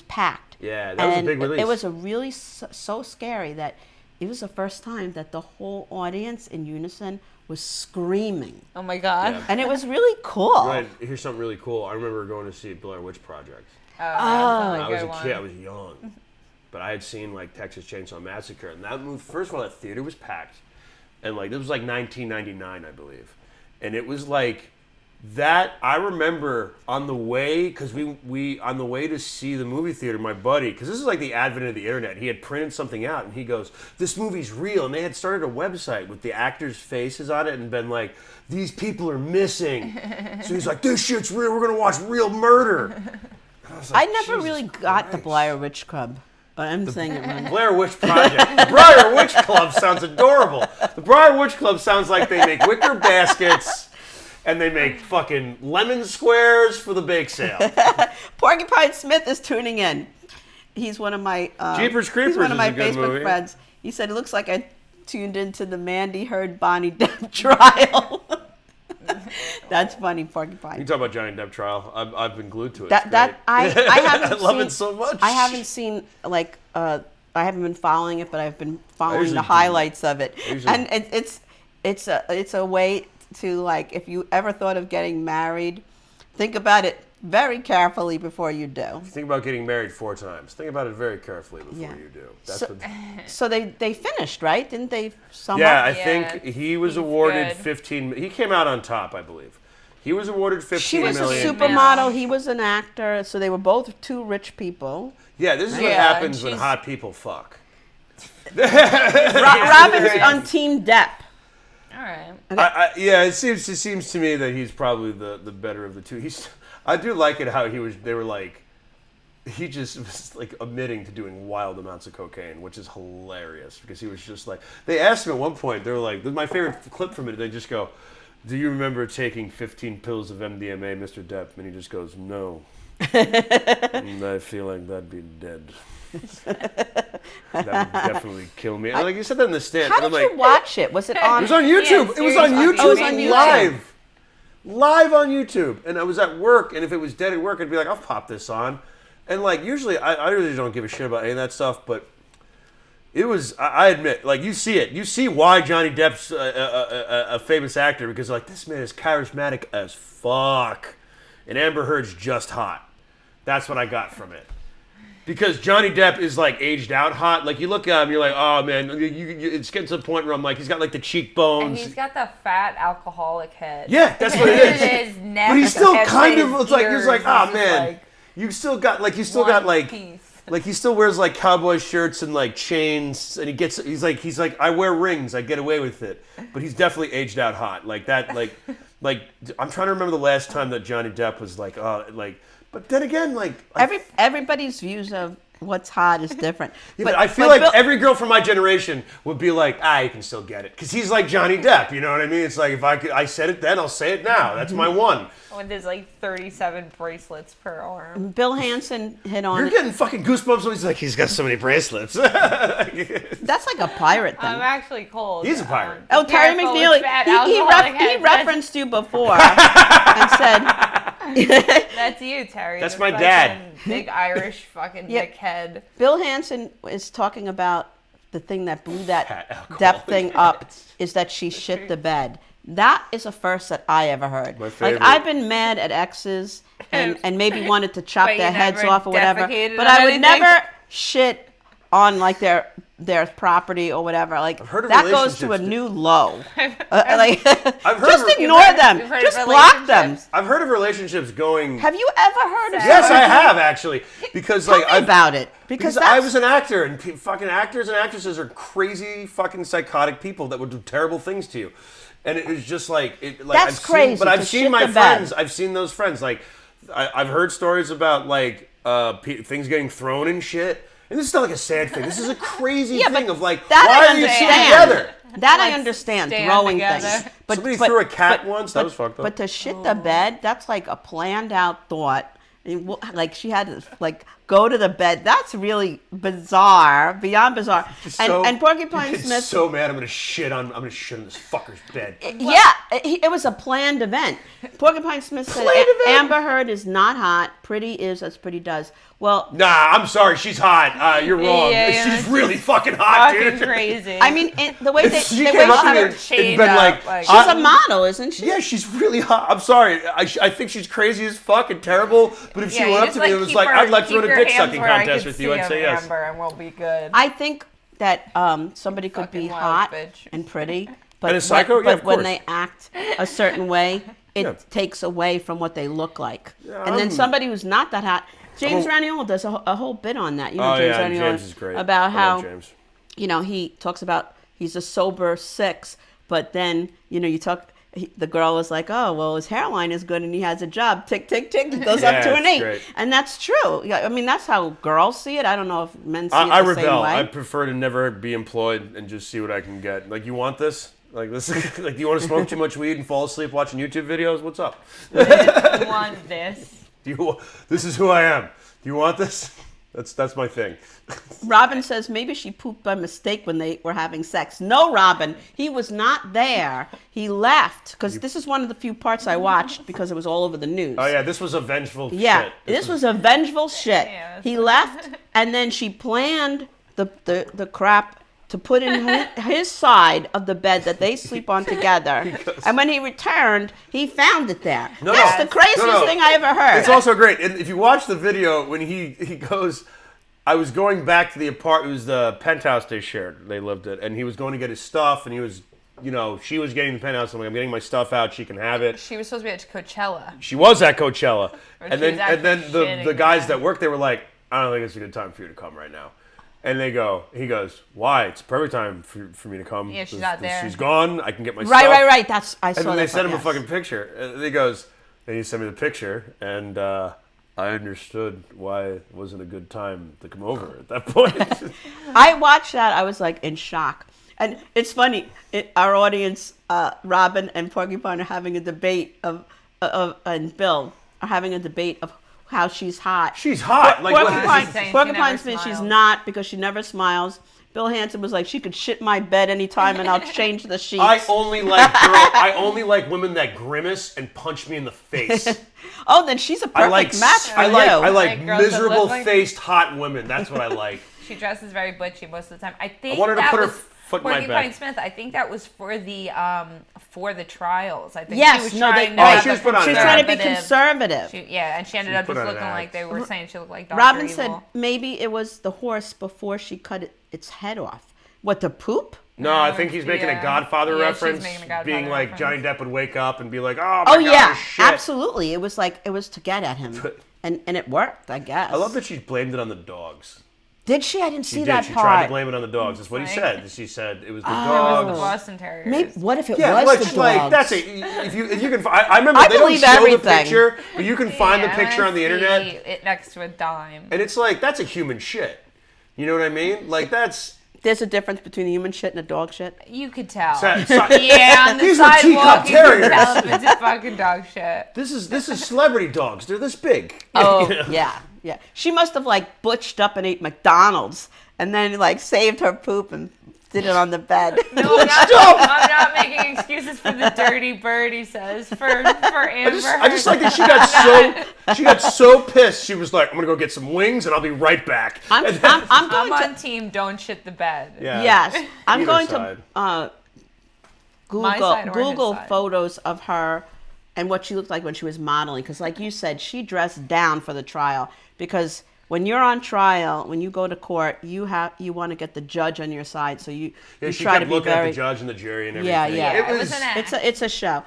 C: packed.
D: Yeah, that was a
C: And
D: big release.
C: It was a really so scary that it was the first time that the whole audience in unison was screaming,
B: Oh my God.
D: Yeah.
C: and it was really cool.
D: Right, here's something really cool. I remember going to see Blair Witch Project.
B: I
D: I was a kid. I was young, but I had seen like Texas Chainsaw Massacre, and that movie. First of all, that theater was packed, and like this was like 1999, I believe, and it was like that. I remember on the way because we on the way to see the movie theater, my buddy, because this is like the advent of the internet. He had printed something out, and he goes, "This movie's real," and they had started a website with the actors' faces on it, and been like, "These people are missing." So he's like, "This shit's real. We're gonna watch real murder." I
C: I never really got the Blair Witch Club. I'm saying it wrong.
D: Blair Witch Project. The Briar Witch Club sounds adorable. The Briar Witch Club sounds like they make wicker baskets and they make fucking lemon squares for the bake sale.
C: Porcupine Smith is tuning in. He's one of my
D: Jeepers Creepers
C: he's one of my
D: is a good
C: Facebook
D: movie.
C: friends. He said it looks like I tuned into the Mandy Heard Bonnie Depp trial. That's funny, Porcupine.
D: You talk about Johnny Depp trial. I've been glued to it.
C: I haven't
D: I love
C: seen,
D: it so much.
C: I haven't seen I haven't been following it, but I've been following
D: usually
C: the
D: do.
C: highlights of it.
D: Usually-
C: And it's a way to, like, if you ever thought of getting married, think about it very carefully before you do.
D: Think about getting married 4 times. Think about it very carefully before
C: Yeah.
D: you do. That's
C: So,
D: what,
C: so they finished, right? Didn't they?
D: yeah, I
B: Yeah,
D: think he was
B: he's
D: awarded
B: good.
D: 15. He came out on top, I believe. He was awarded 15
C: She was a
D: million.
C: supermodel. He was an actor. So they were both two rich people.
D: Yeah, this is what
B: Yeah,
D: happens when
B: she's-
D: hot people fuck.
C: Robin's on Team Depp.
B: All right.
D: Yeah, it seems to me that he's probably the better of the two. I do like it how they were like, he just was like admitting to doing wild amounts of cocaine, which is hilarious because he was just like, they asked him at one point, they were like, my favorite clip from it, they just go, do you remember taking 15 pills of MDMA, Mr. Depp? And he just goes, no. And I feel like that'd be dead. That would definitely kill me. And like you said that in the stand.
C: How
D: and I'm
C: did you
D: like,
C: watch it? Was it on?
D: it was on YouTube.
B: Yeah,
D: It was on
B: seriously.
D: YouTube.
C: Oh, it was on YouTube.
D: Live on YouTube. And I was at work, and if it was dead at work, I'd be like, I'll pop this on. And like usually, I really don't give a shit about any of that stuff, but it was. I admit, like you see it. You see why Johnny Depp's a famous actor because like this man is charismatic as fuck, and Amber Heard's just hot. That's what I got from it. Because Johnny Depp is like aged out hot. Like you look at him, you're like, oh man, it's getting to the point where I'm like, he's got like the
B: And
D: cheekbones.
B: he's got the fat alcoholic head.
D: Yeah, that's what it is.
B: His neck,
D: But he's still
B: and
D: kind
B: his
D: of. It's like he's
B: ears
D: like,
B: is
D: oh
B: just
D: man,
B: like
D: you still got like
B: piece.
D: like he still wears like cowboy shirts and like chains, and he's like I wear rings, I get away with it. But he's definitely aged out hot, like that, like I'm trying to remember the last time that Johnny Depp was like, like. But then again, like
C: Everybody's views of what's hot is different.
D: yeah, but I feel like every girl from my generation would be like, you can still get it. Because he's like Johnny Depp, you know what I mean? It's like, if I said it then, I'll say it now. That's my one.
B: With his like 37 bracelets per arm.
C: Bill Hansen hit on
D: You're
C: it.
D: getting fucking goosebumps when he's like, he's got so many bracelets.
C: That's like a pirate thing.
B: I'm actually cold.
D: He's a pirate.
C: Oh, Terry
B: Careful with
C: McNeely.
B: fat
C: He
B: alcoholic heads.
C: referenced you before and said,
B: That's you, Terry.
D: That's
B: the
D: my
B: fucking
D: dad.
B: Big Irish fucking
C: Yeah.
B: dickhead.
C: Bill Hansen is talking about the thing that blew
D: Fat
C: that
D: alcoholic
C: Depp thing up
D: heads.
C: is that she shit the bed. That is a first that I ever heard.
D: My
C: Like,
D: favorite.
C: I've been mad at exes and maybe wanted to chop
B: But you
C: their heads
B: never
C: off or whatever.
B: defecated
C: But
B: on
C: I would
B: anything?
C: never shit on like their property or whatever. Like
D: heard of
C: that goes to a
D: relationships
C: new low.
D: I've heard
C: Just
D: of-
C: ignore them.
B: You've heard of
C: Just block them.
B: relationships?
D: I've heard of relationships going.
C: Have you ever heard of
D: Yes, I
C: something?
D: have actually. Because
C: Tell
D: like
C: me about it.
D: Because
C: that's,
D: I was an actor, and fucking actors and actresses are crazy, fucking psychotic people that would do terrible things to you. And it was just like,
C: That's crazy,
D: But I've
C: to
D: seen
C: shit
D: my
C: the
D: friends.
C: bed.
D: I've seen those friends. Like, I've heard stories about like things getting thrown and shit. And this is not like a sad thing. This is a crazy
C: Yeah,
D: thing
C: but
D: of like,
C: that
D: why
C: I
D: are you two
C: understand.
D: together?
C: That I
B: Let's
C: understand,
B: stand
C: throwing
B: together.
C: things. But,
D: Somebody threw a cat once. That was fucked up.
C: But to shit the bed, that's like a planned out thought. Like she had to like go to the bed. That's really bizarre, beyond bizarre. And Porcupine
D: It's
C: Smith.
D: so mad. I'm gonna shit on this fucker's bed.
C: Yeah, it was a planned event. Porcupine Smith said
D: Planned event?
C: Amber Heard is not hot. Pretty is as pretty does. Well,
D: Nah, I'm sorry. She's hot. You're wrong.
B: Yeah,
D: She's really fucking hot,
B: Fucking
D: dude.
B: crazy.
C: I mean, the way they,
D: She
C: the
D: came
C: way
D: up to
B: have
D: me
B: her
D: and
B: chained
D: been
B: up,
D: like,
B: like-
C: she's a model, isn't she?
D: yeah, she's really hot. I'm sorry. I think she's crazy as fuck and terrible. But if she
B: Yeah, you
D: went up
B: just,
D: to me and was
B: keep
D: like,
B: her-
D: I'd like to
B: keep
D: run a
B: your
D: dick
B: hands
D: sucking
B: where I
D: contest
B: can
D: with you,
B: see
D: I'd say
B: them,
D: yes.
B: Amber, and we'll be good.
C: I think that somebody could be
B: Fucking wild
C: hot
B: bitch.
C: and pretty, but,
D: And a psycho? Yeah,
C: but
D: of
C: when
D: course.
C: they act a certain way, it
D: Yeah.
C: takes away from what they look like.
D: Yeah,
C: and then
D: I'm-
C: somebody who's not that hot. James
D: Oh.
C: Raniola does a whole bit on that. You know,
D: Oh,
C: James
D: yeah,
C: Raniola,
D: James is great.
C: about
D: I
C: how
D: love James.
C: he talks about he's a sober 6, but then you talk. the girl was like, oh, well, his hairline is good and he has a job. Tick, tick, tick. It goes up
D: Yeah,
C: to an
D: it's
C: 8.
D: great.
C: And that's true. Yeah, I mean, that's how girls see it. I don't know if men see it
D: I
C: the same
D: rebel.
C: way.
D: I prefer to never be employed and just see what I can get. Like, you want this? Like this? Like, do you want to smoke too much weed and fall asleep watching YouTube videos? What's up?
B: You want this?
D: This is who I am. Do you want this? That's my thing.
C: Robin says maybe she pooped by mistake when they were having sex. No, Robin, he was not there. He left because this is one of the few parts I watched because it was all over the news.
D: Oh yeah, this was a vengeful
C: Yeah,
D: shit.
C: this was a vengeful shit.
B: Yeah,
C: He left, and then she planned the crap to put in his side of the bed that they sleep on together. And when he returned, he found it there. That's the craziest thing I ever heard.
D: It's also great. And if you watch the video, when he goes, I was going back to the apartment. It was the penthouse they shared. They lived at. And he was going to get his stuff, and he was, she was getting the penthouse. I'm like, I'm getting my stuff out. She can have it.
B: She was supposed to be at Coachella.
D: She was at Coachella. And
B: she was
D: then
B: shitting
D: the guys
B: there.
D: that work there were like, I don't think it's a good time for you to come right now. And he goes, why? It's a perfect time for me to come.
B: Yeah, she's not there.
D: She's gone. I can get my stuff.
C: Right. I saw that.
D: And then they sent him a
C: yes.
D: fucking picture. And he sent me the picture, and I understood why it wasn't a good time to come over at that point.
C: I watched that. I was like in shock. And it's funny. Our audience, Robin and Porcupine, are having a debate and Bill are having a debate of how she's hot.
D: She's hot.
C: Porcupine says she's not because she never smiles. Bill Hansen was like, she could shit my bed anytime and I'll change the sheets.
D: I only like women that grimace and punch me in the face.
C: Oh, then she's a perfect match for you.
D: I like
B: Like girls that
D: miserable
B: look like-
D: faced hot women. That's what I like.
B: She dresses very butchy most of the time. I think
D: I want her to
B: that
D: put her
B: was
D: foot in my
B: Porcupine
D: back.
B: Smith. I think that was for the trials. I think
C: Yes,
B: she was
C: no,
B: trying
C: they-
B: to
C: oh,
B: have
D: she was
B: a
D: put on
C: She's
D: an
C: trying to be
B: conservative-
C: conservative.
B: and she ended up
D: put
B: just
D: on an
B: looking like
D: act.
B: they were saying she looked like Dr.
C: Robin
B: Evil.
C: said maybe it was the horse before she cut its head off. What, the poop?
D: No, I think he's making a Godfather
B: Yeah, she's
D: reference,
B: making a Godfather
D: being like
B: reference.
D: Johnny Depp would wake up and be like, "Oh my
C: Oh
D: God,
C: yeah,
D: shit."
C: absolutely. It was to get at him, and it worked, I guess.
D: I love that she blamed it on the dogs.
C: Did she? I didn't see
D: She
C: that
D: did. She
C: part.
D: tried to blame it on the dogs. That's what he
B: Like-
D: said. She said it was the
B: It
D: dogs.
B: was the Boston Terriers.
C: Maybe, what if it
D: Yeah,
C: was
D: which,
C: the
D: like
C: dogs?
D: that's it. If you can, I remember
C: I
D: they don't
C: believe
D: show
C: everything.
D: the picture, but you can find the
B: Yeah, I
D: picture
B: wanna
D: on the internet,
B: see it next to a dime.
D: and it's like that's a human shit. You know what I mean? Like that's.
C: There's a difference between a human shit and a dog shit.
B: You could tell.
D: Yeah,
B: Yeah, on the
D: These are teacup
B: sidewalk, you
D: terriers.
B: could tell if it's a fucking dog shit.
D: This is celebrity dogs. They're this big.
C: Oh,
D: You know?
C: yeah. She must have like butched up and ate McDonald's and then like saved her poop and did it on the bed.
B: No, I'm not making excuses for the dirty bird, he says, for Amber.
D: I just like that she got so pissed. She was like, "I'm gonna go get some wings and I'll be right back."
C: I'm
B: I'm
C: going
B: on
C: to.
B: team don't shit the bed.
D: Yeah.
C: Yes, I'm
D: Either
C: going
D: side.
C: to
B: My side or his
C: Google
B: side.
C: photos of her and what she looked like when she was modeling. Because, like you said, she dressed down for the trial. Because when you're on trial, when you go to court, you want to get the judge on your side. So you
D: She
C: try to
D: kept
C: be
D: looking at
C: very.
D: the judge and the jury and everything.
C: Yeah.
B: It was an act.
C: It's a show.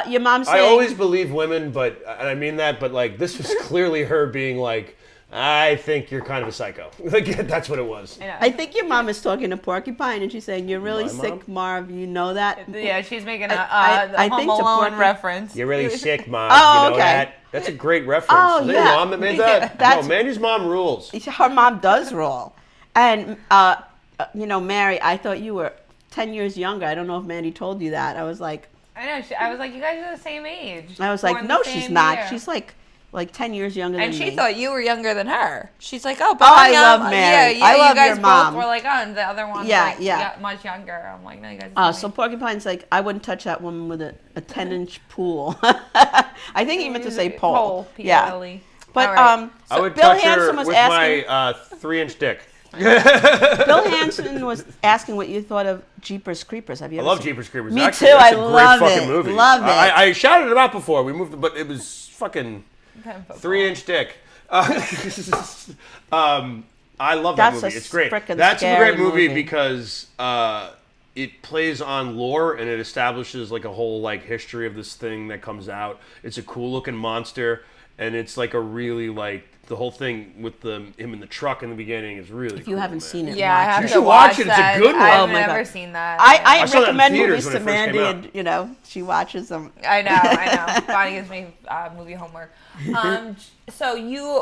C: Your mom saying.
D: I always believe women, but and I mean that, but like this was clearly her being like, "I think you're kind of a psycho." Like that's what it was.
B: I know.
C: I think your mom is talking to Porcupine, and she's saying, "You're really
D: My
C: sick,
D: mom?
C: Marv. You know that."
B: Yeah, she's making
C: I
B: the Home
C: think to
B: Alone
C: Porky-
B: reference.
D: You're really sick, Mom.
C: Oh,
D: you know
C: okay.
D: that? That's a great reference.
C: Oh,
D: Is that
C: yeah.
D: your mom that made that?
C: That's-
D: No, Mandy's mom rules.
C: Her mom does roll. And, Mary, I thought you were 10 years younger. I don't know if Mandy told you that. I was like,
B: I know. I was like, you guys are the same age.
C: no,
B: Born the
C: she's
B: same
C: not.
B: year.
C: She's like 10 years younger than
B: And
C: me.
B: she thought you were younger than her. She's like, oh, but
C: I
B: I'm
C: love Mary.
B: Yeah,
C: I love
B: you guys
C: your mom.
B: both were like, oh, and the other one's
C: Yeah, yeah.
B: much younger. I'm like, no, you guys are the
C: So
B: same
C: Porcupine's like, I wouldn't touch that woman with a 10-inch pool. I think he meant to say
B: age.
C: pole.
B: Yeah.
C: Yeah. But
B: All right.
C: so
D: I would
C: Bill
D: touch her
C: Hansen was
D: with
C: asking.
D: my 3-inch dick.
C: Bill Hansen was asking what you thought of Jeepers Creepers. Have you
D: I
C: ever
D: love
C: seen?
D: Jeepers Creepers.
C: Me
D: Actually,
C: too.
D: that's
C: I
D: a great
C: love
D: fucking
C: it.
D: movie.
C: Love it.
D: I shouted it out before we moved, but it was fucking 3-inch dick. I love that
C: That's
D: movie.
C: a
D: It's great.
C: frickin'
D: That's a
C: scary
D: great movie
C: movie.
D: because it plays on lore and it establishes like a whole like history of this thing that comes out. It's a cool looking monster. and it's like a really like the whole thing with him in the truck in the beginning is really.
C: If you haven't seen it,
B: Yeah, I have
D: You
B: to
D: should watch it. It's a
B: that.
D: good one.
B: I've
C: Oh my
B: never
C: God.
B: seen that.
C: I
D: saw that in
C: recommend
D: theaters
C: movies
D: when
C: to
D: it first came
C: Mandy,
D: out.
C: and she watches them.
B: I know. Bonnie gives me movie homework. So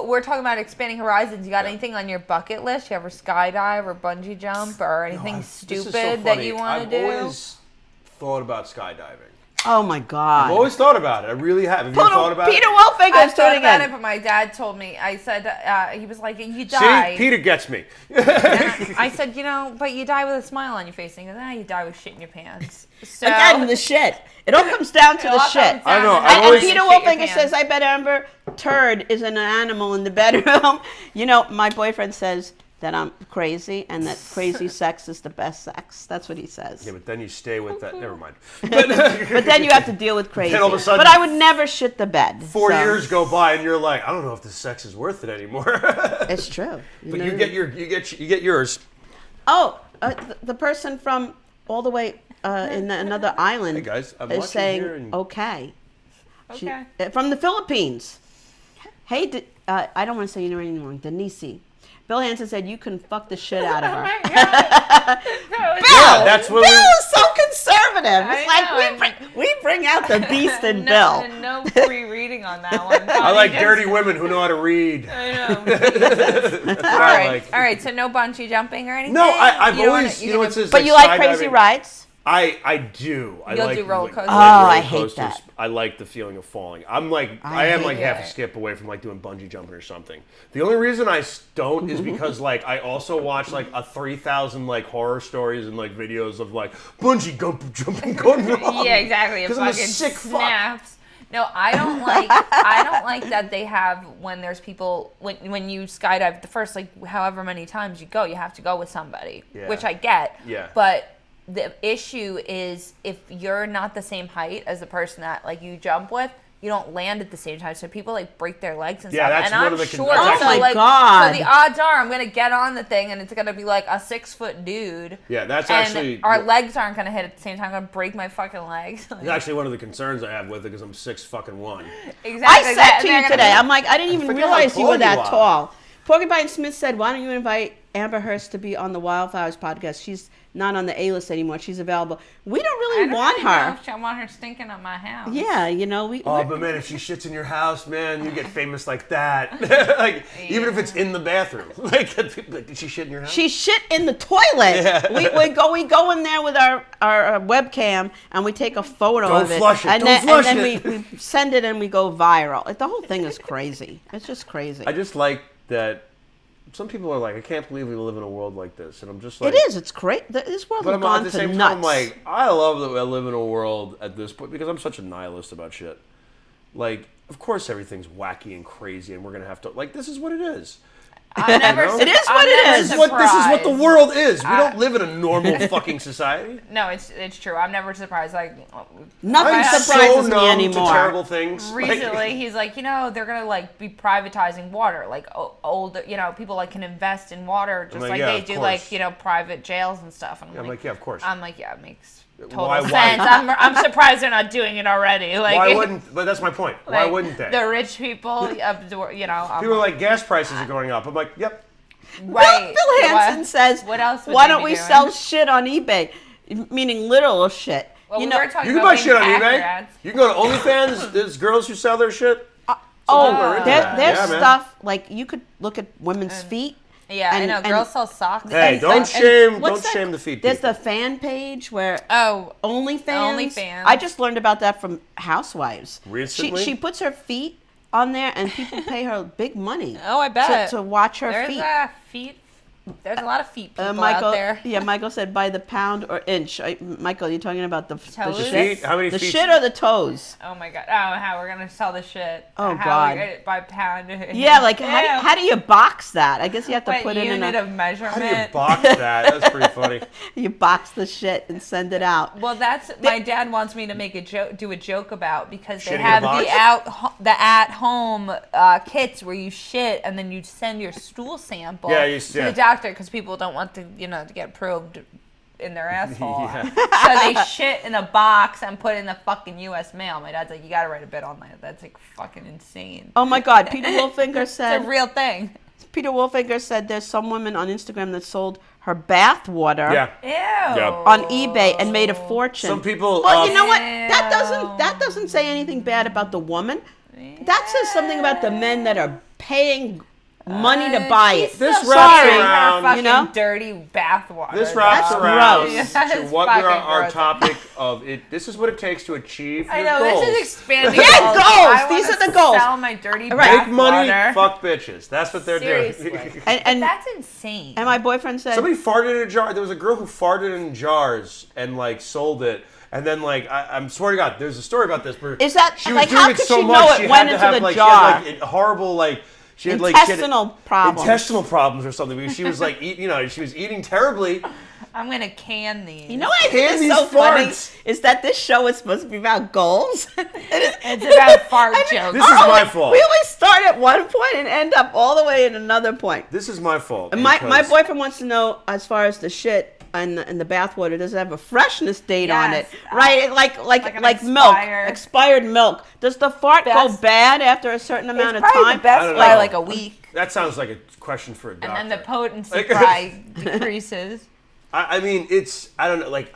B: we're talking about expanding horizons. You got anything on your bucket list? You ever skydive or bungee jump or anything
D: This is so
B: stupid that
D: funny.
B: you want to do?
D: I've always thought about skydiving.
C: Oh my God!
D: I've always thought about it. I really have. Have you thought about
C: Peter
D: it?
C: Wolfinger
B: I've
C: is doing
B: thought about
C: it.
B: it, but my dad told me. I said he was like, "You die."
D: See, Peter gets me.
B: I said, but you die with a smile on your face. And he goes, you die with shit in your pants. So
C: Again, the shit. It all comes down to
B: It
C: the
B: all
C: shit.
B: comes down
D: I know,
B: to
D: I've
C: And
D: always-
C: Peter
B: shit your
C: Wolfinger
B: pants.
C: says, I bet Amber turd is an animal in the bedroom. My boyfriend says that I'm crazy and that crazy sex is the best sex. That's what he says.
D: Yeah, but then you stay with that. Never mind.
C: But then you have to deal with crazy.
D: Then all of a sudden-
C: But I would never shit the bed.
D: 4
C: so-
D: years go by and you're like, I don't know if this sex is worth it anymore.
C: It's true.
D: But you get yours.
C: Oh, the person from all the way in another island
D: Hey, guys, I'm
C: is
D: watching
C: saying,
D: here and-
C: okay.
B: Okay.
C: From the Philippines. Hey, I don't want to say your name anymore. Denise. Bill Hansen said you can fuck the shit out of her.
D: Yeah, that's what
C: Bill is so conservative. It's
B: I
C: like
B: know,
C: we bring out the beast in Bill.
B: No pre-reading on that one.
D: I like dirty women who know how to read.
B: I know.
D: That's what I like.
B: All right. So no bungee jumping or anything.
D: No, I've
B: You don't
D: always,
B: wanna-
D: you know what it says?
C: But you like crazy
D: skydiving.
C: rides?
D: I do. I
B: You'll
D: like
B: do roller
D: like-
B: coasters?
C: Oh,
D: roller
C: I hate
D: coasters.
C: that.
D: I like the feeling of falling. I am
C: hate
D: like half a
B: it.
D: skip away from like doing bungee jumping or something. The only reason I don't is because like I also watch like a 3,000 like horror stories and like videos of like bungee jumping going wrong.
B: Yeah, exactly. It
D: Because I'm a
B: fucking
D: sick fuck.
B: snaps. No, I don't like. I don't like that they have when there's people when you skydive the first like however many times you go, you have to go with somebody,
D: Yeah.
B: which I get.
D: Yeah.
B: But the issue is if you're not the same height as the person that like you jump with, you don't land at the same time. So people like break their legs and
D: Yeah,
B: stuff.
D: that's
B: And
D: one
B: I'm
D: of the
B: short,
D: that's
C: Oh
D: actually-
C: my
B: so
C: God.
B: so the odds are I'm gonna get on the thing and it's gonna be like a 6-foot dude.
D: Yeah, that's
B: and
D: actually
B: our legs aren't gonna hit at the same time. I'm gonna break my fucking legs.
D: That's actually one of the concerns I have with it because I'm 6'1".
B: Exactly.
C: I said
B: That-
C: to
B: they're
C: you
B: gonna
C: today,
B: be-
C: I'm like, I didn't even
D: forget how
C: realize you
D: tall
C: were that
D: you are.
C: tall. Porcupine Smith said, why don't you invite Amber Hearst to be on the Wildflowers podcast? She's not on the A-list anymore. She's available. We don't
B: I
C: really
B: don't
C: want
B: really know
C: her.
B: if I want her stinking at my house.
C: Yeah,
D: Oh, but man, if she shits in your house, man, you get famous like that. Like, even if it's in the bathroom. Like, did she shit in your house?
C: she shit in the toilet.
D: Yeah.
C: We go in there with our webcam and we take a photo
D: Don't
C: of it.
D: flush it.
C: And
D: Don't flush
C: then
D: it.
C: we send it and we go viral. The whole thing is crazy. It's just crazy.
D: I just like that some people are like, I can't believe we live in a world like this. And I'm just like...
C: It is. It's great. This world
D: But
C: has
D: I'm,
C: gone
D: at the
C: to
D: same
C: nuts.
D: time, I'm like, I love that I live in a world at this point because I'm such a nihilist about shit. Like, of course everything's wacky and crazy and we're going to have to... Like, this is what it is.
B: I'm never.
D: It
C: is what it
B: never
C: is.
D: This is what the
B: surprised.
D: world is. We don't live in a normal fucking society.
B: No, it's true. I'm never surprised. Like
C: Nothing
D: I'm
C: surprises
D: so
C: me
D: numb
C: anymore.
D: to terrible things.
B: recently, he's like, they're gonna like be privatizing water. Like old, people like can invest in water just
D: like,
B: like
D: yeah,
B: they
D: of
B: do,
D: course.
B: like private jails and stuff. And
D: I'm like, yeah, of course.
B: I'm like, yeah, it makes total
D: Why-
B: sense. I'm surprised they're not doing it already. Like,
D: Why wouldn't... But that's my point. Why
B: like,
D: wouldn't they?
B: The rich people, absorb,
D: People are like, gas prices are going up. I'm like, yep.
B: right?
C: Bill Hansen
B: What-
C: says,
B: What else? Would
C: why
B: they
C: don't
B: be
C: we
B: doing?
C: sell shit on eBay? Meaning literal shit.
B: Well,
C: you
B: we
C: know,
B: were talking
D: You can
B: about
D: buy shit on
B: being
D: eBay.
B: ads.
D: You can go to OnlyFans. There's girls who sell their shit.
C: oh,
D: people are into that.
C: there's
D: Yeah, man.
C: stuff like you could look at women's feet.
B: Yeah, I
C: And-
B: know.
C: and-
B: Girls sell socks.
D: Hey,
C: And-
D: don't
C: and-
D: shame
C: what's that?
D: the feet
C: There's
D: people.
C: the fan page where
B: Oh,
C: OnlyFans.
B: OnlyFans.
C: I just learned about that from Housewives.
D: Recently?
C: She puts her feet on there and people pay her big money.
B: Oh, I bet.
C: To watch her
B: there's
C: feet.
B: feet. There's a lot of feet people
C: Michael,
B: out there.
C: yeah, Michael said by the pound or inch. Michael, you're talking about the
B: Toes?
C: shit?
D: Feet? How many
C: The
D: feet?
C: shit or the toes?
B: Oh my god! Oh, how we're gonna sell the shit?
C: Oh,
B: how
C: God.
B: we, by pound?
C: Yeah, like
B: Ew.
C: how do you box that? I guess you have to
B: What
C: put it in
B: unit
C: a.
B: of measurement?
D: How do you box that? That's pretty funny.
C: You box the shit and send it out.
B: Well, that's my dad wants me to make a joke, do a joke about because they
D: Shitting in a
B: have
D: box?
B: the at home kits where you shit and then you send your stool sample
D: Yeah,
B: to the doctor because people don't want to to get probed in their asshole. So they shit in a box and put it in the fucking U.S. mail. My dad's like, you gotta write a bit on that. That's like fucking insane.
C: Oh my God, Peter Wolfinger said.
B: It's a real thing.
C: Peter Wolfinger said there's some woman on Instagram that sold her bath water
B: Ew.
C: on eBay and made a fortune.
D: Some people.
C: Well, you know what? That doesn't say anything bad about the woman. That says something about the men that are paying money to buy it.
D: This
B: Sorry,
D: wraps
B: her
D: around.
B: fucking
C: You know?
B: dirty bathwater.
D: This wraps
C: That's
D: around
C: gross.
B: That
D: to
B: is
D: what
B: fucking
D: our
B: gross.
D: topic of it. This is what it takes to achieve
B: I
D: your
B: know,
D: goals.
B: this is expanding.
C: Yeah,
B: goals.
C: goals.
B: I
C: These
B: wanna
C: are the goals.
B: Sell my dirty
C: Right.
D: Make money,
B: bathwater.
D: fuck bitches. That's what they're
B: Seriously.
D: doing.
C: And
B: That's insane.
C: my boyfriend said,
D: Somebody farted in a jar. There was a girl who farted in jars and like sold it. And then, like, I'm swear to God, there's a story about this. Where
C: Is that-
D: she was
C: like,
D: doing
C: how
D: it
C: could
D: so
C: she
D: much
C: know it
D: she
C: went
D: had to
C: into
D: have
C: the
D: like
C: jar?
D: She had like horrible like she had
C: Intestinal problems.
D: intestinal problems or something because she was like she was eating terribly.
B: I'm gonna can these.
C: you know what I think
D: Can
C: is
D: these
C: so funny?
D: farts.
C: Is that this show is supposed to be about goals.
B: It's about fart jokes.
D: This is my fault.
C: We always start at one point and end up all the way in another point.
D: This is my fault.
C: My
D: because-
C: boyfriend wants to know, as far as the shit and the bathwater, does it have a freshness date on it?
B: Yes.
C: Right, like
B: Like an
C: milk,
B: expired-
C: expired milk. Does the fart go
B: Best-
C: bad after a certain amount of
B: Probably
C: time?
B: the best
D: I don't
B: by
D: know.
B: like a week,
D: That sounds like a question for a doctor.
B: and then the potency
D: Like-
B: probably decreases.
D: I mean, I don't know, like,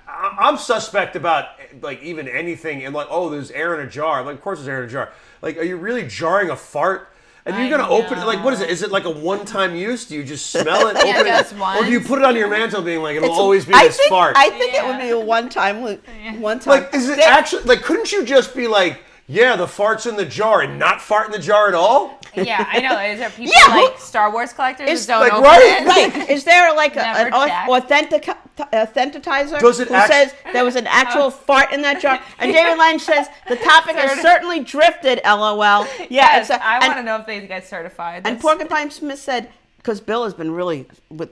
D: I'm suspect about, like, even anything, and like, oh, there's air in a jar. Like, of course there's air in a jar. Like, are you really jarring a fart? And you're
B: I
D: going to open it, like, what is it?
B: know.
D: Is it like a one-time use? Do you just smell it,
B: Yeah,
D: open
B: just
D: it?
B: once.
D: Or do you put it on your mantle being like, it'll
C: It's-
D: always be
C: I
D: this
C: think,
D: fart?
C: I think it
B: Yeah.
C: would be a one time.
D: Like, is it actually, like, couldn't you just be like, yeah, the fart's in the jar and not fart in the jar at all?
B: Yeah, I know. Is there people
C: Yeah,
B: like Star Wars collectors
C: It's
B: who don't
D: like,
B: open
D: right,
B: it?
C: Right. Is there like
B: Never
C: an
B: checked.
C: authentizer
D: Does it
C: who
D: act-
C: says there was an actual fart in that jar? And David Lange says the topic has certainly drifted, LOL. Yeah,
B: Yes,
C: it's
B: I
C: and-
B: want to know if they get certified.
C: And
B: That's-
C: Porcupine Smith said, because Bill has been really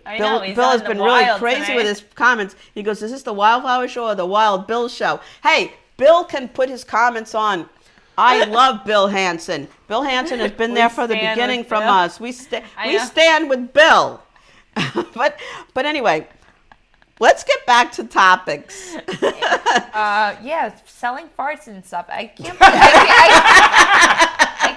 B: I
C: Bill,
B: know, he's
C: Bill
B: on
C: has
B: the
C: been really
B: wild
C: crazy
B: tonight.
C: with his comments. He goes, "Is this the Wildflower show or the Wild Bill show?" Hey, Bill can put his comments on. I love Bill Hansen. Bill Hansen has been there for the
B: stand
C: beginning
B: with
C: from
B: Bill.
C: us. We
B: I know.
C: stand with Bill. but anyway, let's get back to topics.
B: yeah, selling farts and stuff. I can't. I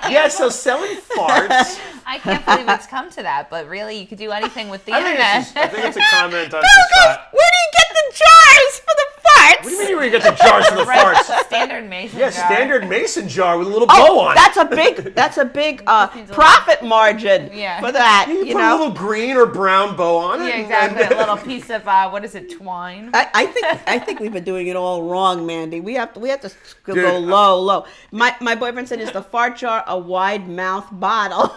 B: can't,
D: Yeah, so selling farts.
B: I can't believe it's come to that. But really, you could do anything with the
D: I think,
B: internet.
D: it's just, I think it's a comment on
C: Bill goes,
D: society.
C: "Where do you get the jars for the farts?"
D: What do you mean where you get the jars for the
B: Right,
D: farts?
B: standard mason
D: Yeah,
B: jar.
D: standard mason jar with a little bow
C: Oh,
D: on it.
C: that's a big profit margin
B: Yeah.
C: for that.
D: You
C: You
D: put a
C: know,
D: little green or brown bow on it.
B: Yeah,
D: and-
B: exactly. A little piece of what is it, twine?
C: I think we've been doing it all wrong, Mandy. We have to go
D: Dude,
C: low. My boyfriend said, "Is the fart jar a wide mouth bottle?"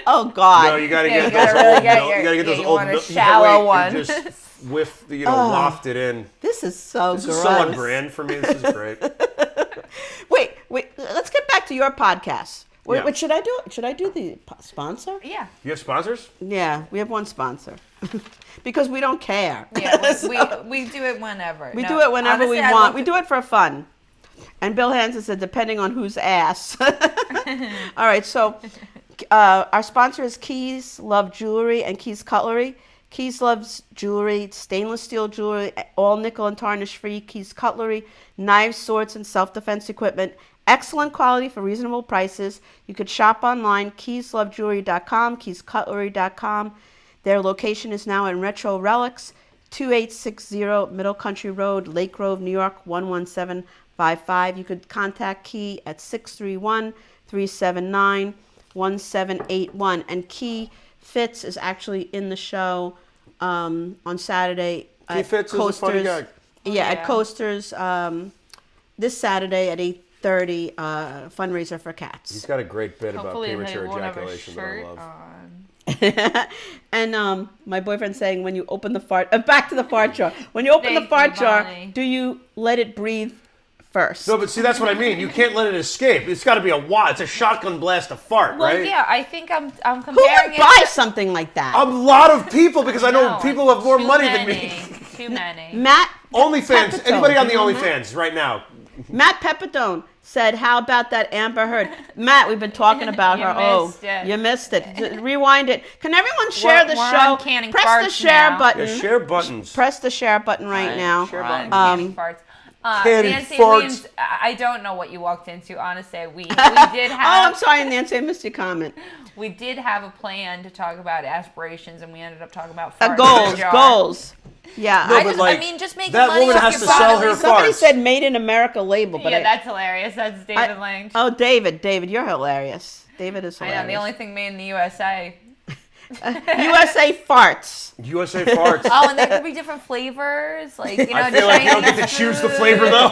C: Oh God.
D: No, you gotta
B: Yeah,
D: get
B: you
D: those
B: gotta really
D: old
B: get
D: milk.
B: your-
D: You gotta get
B: yeah,
D: those
B: you
D: old
B: want a
D: milk.
B: shallow one.
D: And just whiff, waft it in.
C: This is so
D: This
C: gross.
D: is so on brand for me. This is great.
C: Wait. Let's get back to your podcast.
D: Yeah.
C: Wait, should I do it? Should I do the sponsor?
B: Yeah.
D: You have sponsors?
C: Yeah, we have one sponsor because we don't care.
B: Yeah,
C: So-
B: we do it whenever.
C: We
B: No,
C: do it whenever
B: honestly,
C: we
B: I
C: want.
B: love
C: We
B: to-
C: do it for fun. And Bill Hansen said, depending on whose ass. All right, so our sponsor is Keys Love Jewelry and Keys Cutlery. Keys loves jewelry, stainless steel jewelry, all nickel and tarnish free. Keys Cutlery, knives, swords, and self-defense equipment. Excellent quality for reasonable prices. You could shop online, keyslovejewelry.com, keyscutlery.com. Their location is now in Retro Relics, 2860 Middle Country Road, Lake Grove, New York, 11755. You could contact Key at 631-379-1781. And Key Fitz is actually in the show on Saturday.
D: Key
C: at
D: Fitz is a funny
C: Coasters.
D: guy.
C: Yeah, at
B: yeah.
C: Coasters this Saturday at 8:30, fundraiser for
D: He's
C: cats.
D: got a great bit about
B: Hopefully
D: premature
B: they won't have a
D: ejaculation that I
B: shirt
D: love.
B: on.
C: And my boyfriend's saying, when you open the fart, back to the fart jar. When you open the
B: Thank
C: fart
B: you,
C: jar,
B: Bonnie.
C: do you let it breathe first?
D: No, but see, that's what I mean. You can't let it escape. It's got to be it's a shotgun blast of fart,
B: Well,
D: right?
B: yeah, I think I'm
C: Who
B: comparing
C: would
B: it
C: buy
B: to-
C: something like that?
D: A lot of people, because I know
B: No,
D: people have more
B: too
D: money than
B: many.
D: me.
B: Too many.
C: Matt
D: OnlyFans.
C: Pepitone.
D: Anybody on the
C: You know Matt?
D: OnlyFans right now?
C: Matt Pepitone said, "How about that Amber Heard?" Matt, we've been talking about
B: You
C: her.
B: missed it.
C: You missed it. Rewind it. Can everyone share the
B: we're
C: show?
B: on Canning
C: Press the
B: Farts
C: share
B: now.
C: button.
D: Yeah, share buttons.
C: Press the share button right now.
D: Share
B: Ron,
D: button.
B: canning farts.
D: Canning
B: Nancy,
D: farts.
B: I don't know what you walked into. Honestly, we did
C: Oh, I'm
B: have
C: sorry, Nancy. I missed your comment.
B: we did have a plan to talk about aspirations, and we ended up talking about farts in a
C: Goals.
B: jar.
C: Goals. Yeah.
D: No,
B: I
D: but
B: just,
D: like,
B: I mean, just making
D: that
B: money
D: woman
B: off
D: has
B: your
D: to sell her
B: body.
C: Somebody
D: farts.
C: said "Made in America" label, but
B: Yeah, that's hilarious. That's David Lang.
C: Oh, David, you're hilarious. David is
B: I
C: hilarious.
B: know, the only thing made in the USA.
C: USA farts.
D: USA farts.
B: Oh, and there could be different flavors, like, you know,
D: I feel like you don't get to
B: Chinese
D: choose the
B: food.
D: flavor though.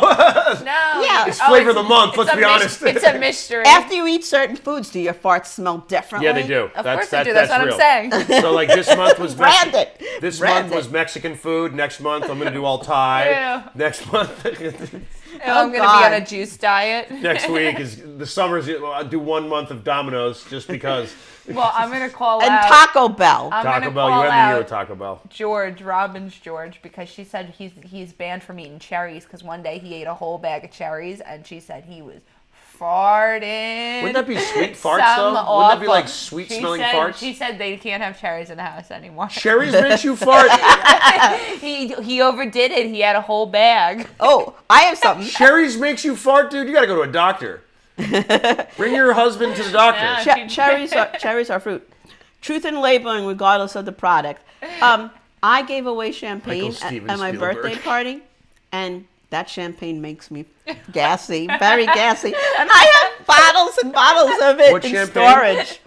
B: No.
C: Yeah.
D: It's flavor of the month, let's
B: a
D: be honest.
B: It's a mystery.
C: After you eat certain foods, do your farts smell differently?
D: Yeah, they do.
B: Of course they do. That's what
D: real.
B: I'm saying.
D: So like this month was
C: Brand it.
D: This
C: Brand
D: month was
C: it.
D: Mexican food. Next month I'm gonna do all Thai.
B: Yeah.
D: Next month,
B: I'm going to be
C: God.
B: on a juice diet.
D: next week is the summer's. I'll do 1 month of Domino's just because.
B: Well, I'm going to call
C: And
B: out
C: Taco Bell.
B: I'm
D: Taco
B: gonna
D: Bell, you
B: call
D: end the year
B: out
D: with Taco Bell.
B: George, Robbins George, because she said he's banned from eating cherries because one day he ate a whole bag of cherries and she said he was farting.
D: Wouldn't that be sweet farts
B: Some
D: though? Wouldn't that be
B: awful-
D: like sweet
B: She
D: smelling
B: said-
D: farts?
B: She said they can't have cherries in the house anymore.
D: Cherries makes you fart.
B: He overdid it. He had a whole bag.
C: Oh, I have something.
D: Cherries makes you fart, dude. You gotta go to a doctor. Bring your husband to the doctor.
B: Yeah.
C: Cherries are fruit. Truth in labeling, regardless of the product. I gave away champagne
D: Michael Steven
C: at my
D: Spielberg.
C: birthday party, and that champagne makes me gassy, very gassy. And I have bottles and bottles of it
D: What
C: in
D: champagne?
C: storage.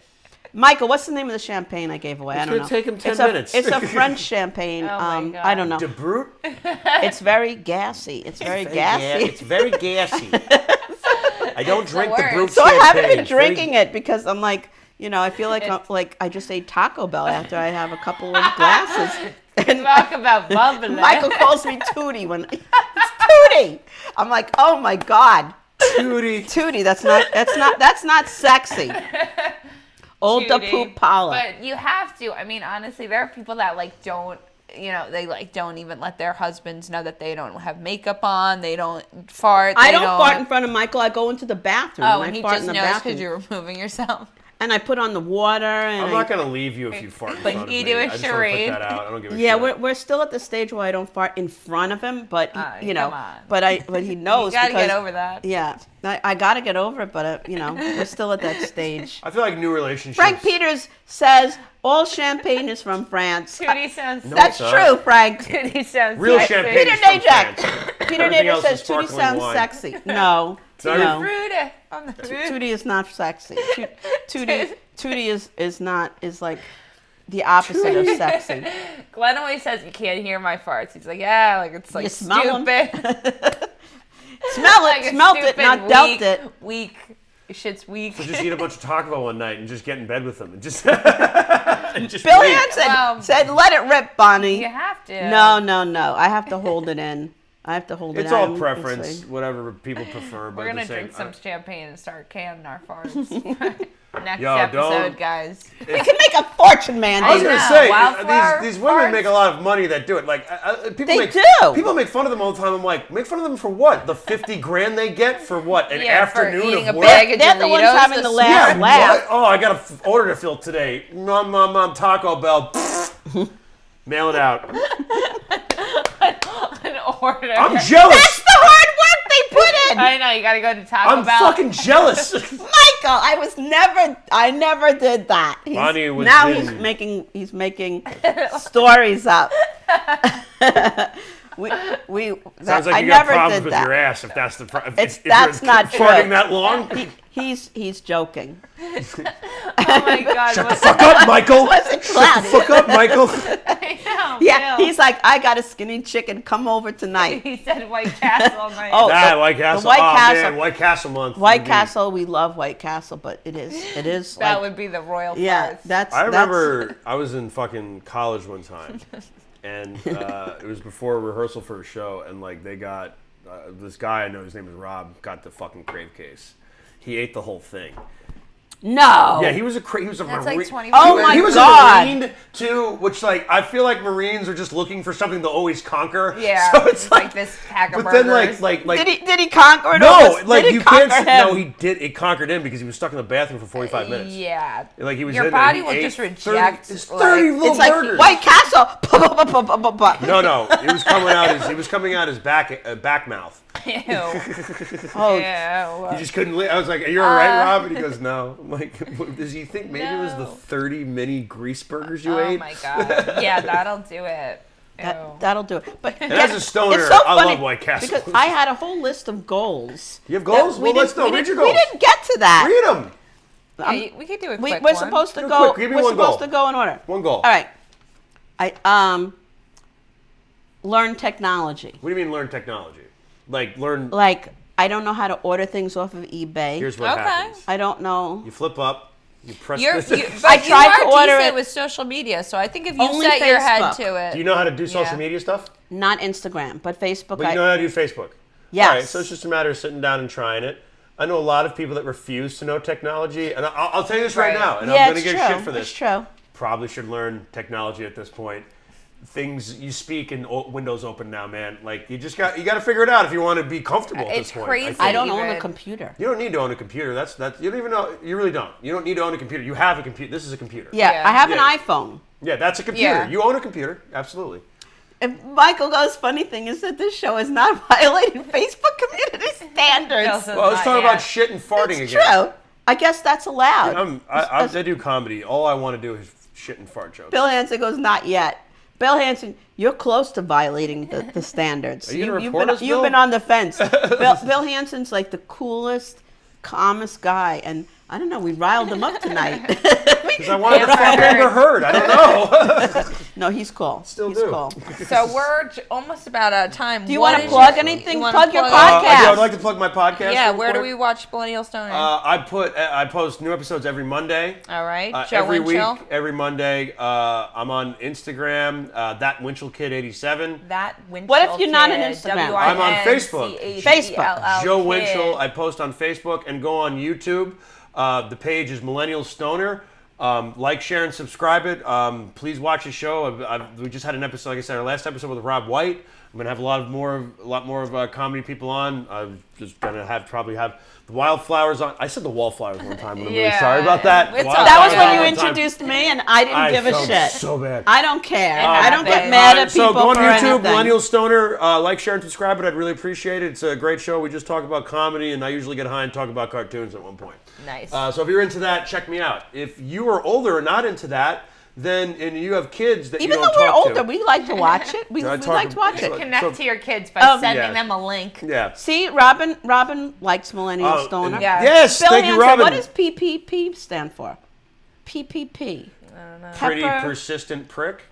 C: Michael, what's the name of the champagne I gave away? I
D: It's
C: don't
D: gonna
C: know.
D: take him 10
C: it's
D: minutes.
C: It's a French champagne.
B: Oh my God.
C: I don't know.
D: De Brute?
C: It's very gassy. It's very gassy.
D: It's very gassy. I don't drink the
B: worst.
D: Brute
C: So I
D: champagne.
C: haven't been
D: It's very-
C: drinking it because I'm like, I feel like I just ate Taco Bell after I have a couple of glasses. And
B: Talk about bubbling.
C: Michael calls me Tootie when it's Tootie. I'm like, oh my God, Tootie. That's not sexy. Old da
B: Cutie.
C: poop Paula.
B: But you have to. I mean, honestly, there are people that don't. They don't even let their husbands know that they don't have makeup on. They don't fart.
C: I
B: they
C: don't fart in front of Michael. I go into the bathroom.
B: Oh,
C: and
B: and
C: I
B: he
C: fart
B: just
C: in the
B: knows
C: bathroom.
B: because you're removing yourself.
C: And I put on the water. And
D: I'm not gonna leave you if you fart in front of me.
B: you do a
D: I just wanna
B: charade.
D: put that out. I don't give a
C: Yeah,
D: shit.
C: we're still at the stage where I don't fart in front of him, but
B: Come on.
C: but he knows.
B: You got to
C: because,
B: get over that.
C: Yeah, I got to get over it, but we're still at that stage.
D: I feel like new relationships.
C: Frank Peters says all champagne is from France.
B: Tootie sounds.
D: No,
C: That's
D: it's not.
C: true, Frank.
B: Tootie sounds.
D: Real
B: sexy.
D: champagne
C: Peter
D: is from
C: Najak.
D: France.
C: Peter
D: Everything
C: Najak
D: else
C: says
D: is
C: Tootie
D: sparkling
C: sounds
D: wine.
C: sexy. No,
D: not
C: no.
B: Fruity. On the fruit.
C: Tootie is not sexy. Tootie is like the opposite of sexy.
B: Glenn always says you can't hear my farts. He's like, yeah, like it's like
C: You smell 'em.
B: stupid.
C: Smell
B: Like
C: it,
B: it's
C: smelt it,
B: stupid,
C: not dealt it.
B: Weak. Shit's weak.
D: So just eat a bunch of Taco Bell one night and just get in bed with them and just. and just
C: Bill
D: leave.
C: Hansen said, "Let it rip, Bonnie."
B: You have to.
C: No. I have to hold it in.
D: It's all preference, whatever people prefer.
B: We're
D: but
B: gonna
D: the same,
B: drink some champagne and start canning our farts. Next
D: Yo,
B: episode,
D: don't-
B: guys.
C: We can make a fortune, man.
D: I was gonna
B: know,
D: say
B: Wildflower
D: these women
B: farts.
D: make a lot of money that do it. Like people
C: They
D: make
C: do.
D: people make fun of them all the time. I'm like, make fun of them for what? The 50 grand they get for what? An
B: Yeah, for
D: afternoon
B: eating
D: of
B: a
D: work.
B: bag of
C: They're the ones
B: Doritos,
C: having the
B: the
C: last
D: Yeah,
C: laugh.
D: what? Oh, I got an order to fill today. Mom, Taco Bell. Mail it out.
B: An order.
D: I'm jealous.
C: That's the hard work they put in.
B: I know you gotta go to Taco
D: I'm
B: Bell.
D: fucking jealous.
C: Michael, I never did that.
D: Bonnie was
C: now
D: busy.
C: he's making stories up. we
D: Sounds like
C: I
D: you got
C: never
D: problems
C: did
D: with
C: that.
D: your ass if that's the problem.
C: That's not true.
D: Farting that long?
C: He's joking.
B: Oh my god.
D: Shut the fuck up, Michael.
C: Was it
D: Shut the
C: cloudy?
D: fuck up, Michael.
B: I know,
C: Yeah,
B: Bill.
C: he's like, I got a skinny chicken. Come over tonight.
B: He said White Castle on my.
C: Oh,
D: Nah,
C: the-
D: White Castle.
C: the White
D: oh
C: Castle.
D: man, White Castle month.
C: White
D: indeed.
C: Castle, we love White Castle, but it is
B: that
C: like,
B: would be the royal
C: yeah,
B: farts.
C: that's.
D: I remember I was in fucking college one time, and it was before a rehearsal for a show, and like they got this guy I know, his name is Rob, got the fucking crave case. He ate the whole thing.
C: No.
D: Yeah, he was a
B: That's
D: Marine.
B: like 20.
C: Oh my
D: He was
C: God.
D: a Marine too, which like I feel like Marines are just looking for something to always conquer.
B: Yeah.
D: So it's like
B: this pack of
D: but then
B: burgers.
D: like
C: Did he conquer it?
D: no,
C: or
D: like
C: did
D: you
C: it conquer
D: can't.
C: him?
D: No, he did. It conquered him because he was stuck in the bathroom for 45 minutes.
B: Yeah.
D: Like he was
B: Your
D: in there,
B: body
D: he
B: will
D: ate
B: just
D: 30
B: reject.
D: it's 30 little
C: It's like
D: burgers.
C: White Castle.
D: No, it was coming out his back mouth.
B: Ew.
C: Oh,
B: Ew.
D: He just couldn't live. I was like, "Are you all right, Rob?" And he goes, "No." I'm like, does he think maybe it was the
B: No.
D: 30 mini grease burgers you
B: Oh
D: ate?
B: my god. Yeah, that'll do it. Ew.
C: that'll do it. But
D: as a stoner,
C: it's so
D: I
C: funny
D: love White Castle.
C: because I had a whole list of goals.
D: You have goals?
C: that
D: Well, let's know.
C: we
D: Read your
C: didn't-
D: goals.
C: We didn't get to that.
D: Read them.
B: Yeah, we could do a quick
C: We're
B: one.
C: supposed to
D: Do
C: go.
D: quick. Give me
C: We're
D: one
C: supposed
D: goal.
C: to go in order.
D: One goal.
C: All right. I learn technology.
D: What do you mean learn technology? Like learn.
C: Like I don't know how to order things off of eBay.
D: Here's what
B: Okay.
D: happens.
C: I don't know.
D: You flip up. You press.
B: You're,
D: this.
B: but
C: I tried to
B: you are
C: order
B: decent
C: it-
B: with social media, so I think if you
C: Only
B: set your head
C: Facebook.
B: to it.
D: Do you know how to do social
B: Yeah.
D: media stuff?
C: Not Instagram, but Facebook.
D: But you know how to do Facebook.
C: Yes.
D: All right, so it's just a matter of sitting down and trying it. I know a lot of people that refuse to know technology, and I'll tell you this right
B: Right.
D: now, and
C: yeah,
D: I'm going
C: it's
D: to get
C: true.
D: shit for this.
C: It's true.
D: Probably should learn technology at this point. Things you speak in Windows open now, man. Like you got to figure it out if you want to be comfortable at
B: It's
D: this point.
B: crazy.
D: think.
C: I don't own a
B: Even-
C: computer.
D: You don't need to own a computer. That's you don't even know. You really don't. You don't need to own a computer. You have a computer. This is a computer.
C: Yeah,
B: Yeah.
C: I have
D: Yeah.
C: an iPhone.
D: Yeah, that's a computer.
B: Yeah.
D: You own a computer. Absolutely.
C: And Michael goes, funny thing is that this show is not violating Facebook community standards.
B: No, so-
D: Well, let's
B: Not
D: talk
B: yet.
D: about shit and farting
C: It's
D: again.
C: true. I guess that's allowed.
D: I do comedy. All I want to do is shit and fart jokes.
C: Bill Hansen goes, not yet. Bill Hansen, you're close to violating the standards.
D: Are you gonna
C: You've
D: report
C: been,
D: us,
C: you've
D: Bill?
C: been on the fence. Bill Hansen's like the coolest, calmest guy. And I don't know, we riled him up tonight.
D: Because I wanted to
B: Amber
D: fuck
B: Heard.
D: Amber Heard. I don't know.
C: No, he's cool.
D: Still
C: he's
D: do.
C: cool.
B: So we're almost about out of time.
C: Do you
B: What
C: want to
B: is
C: plug
B: your-
C: anything?
B: you wanna
C: Plug your
B: plug-
C: podcast.
D: Yeah, I'd like to plug my podcast.
B: Yeah,
D: real
B: where do
D: quick.
B: we watch Millennial Stoner?
D: I post new episodes every Monday.
B: All right, Joe
D: Every
B: Winchell.
D: week, every Monday. I'm on Instagram. That Winchell Kid 87.
B: That Winchell.
C: What if you're not on
B: Kid,
C: Instagram?
D: I'm on Facebook.
C: Facebook.
D: Joe
B: Kid.
D: Winchell. I post on Facebook and go on YouTube. The page is Millennial Stoner. Like, share, and subscribe it. Please watch the show. We just had an episode, like I said, our last episode with Rob White. I'm gonna have a lot more of comedy people on. I'm just gonna probably have the Wildflowers on. I said the Wallflowers one time, but I'm really
B: Yeah,
D: sorry about that.
B: it's
D: The
B: all
C: That was
B: right.
C: when
D: Wildflowers
C: you
D: one time.
C: introduced me, and I didn't give a
D: felt
C: shit.
D: so bad.
C: I don't care.
B: It
C: I don't get
B: happens.
C: mad at people
D: So go on
C: for
D: YouTube,
C: anything.
D: Millennial Stoner. Like, share, and subscribe it. I'd really appreciate it. It's a great show. We just talk about comedy, and I usually get high and talk about cartoons at one point.
B: Nice.
D: So if you're into that, check me out. If you are older and not into that, then and you have kids that
C: Even
D: you
C: though
D: don't
C: we're
D: talk
C: older,
D: to.
C: we like to watch it. We
D: I
C: like
D: talk
C: to watch
D: to-
C: it.
B: Connect
D: so-
B: to your kids by sending
D: Yes.
B: them a link.
D: Yeah.
C: See, Robin likes Millennial
D: Oh,
C: Stoner.
D: and-
B: Yeah.
D: Yes,
C: Bill
D: thank you,
C: Hansen,
D: Robin.
C: what does PPP stand for? PPP.
D: Pretty
C: Pepper-
D: persistent prick.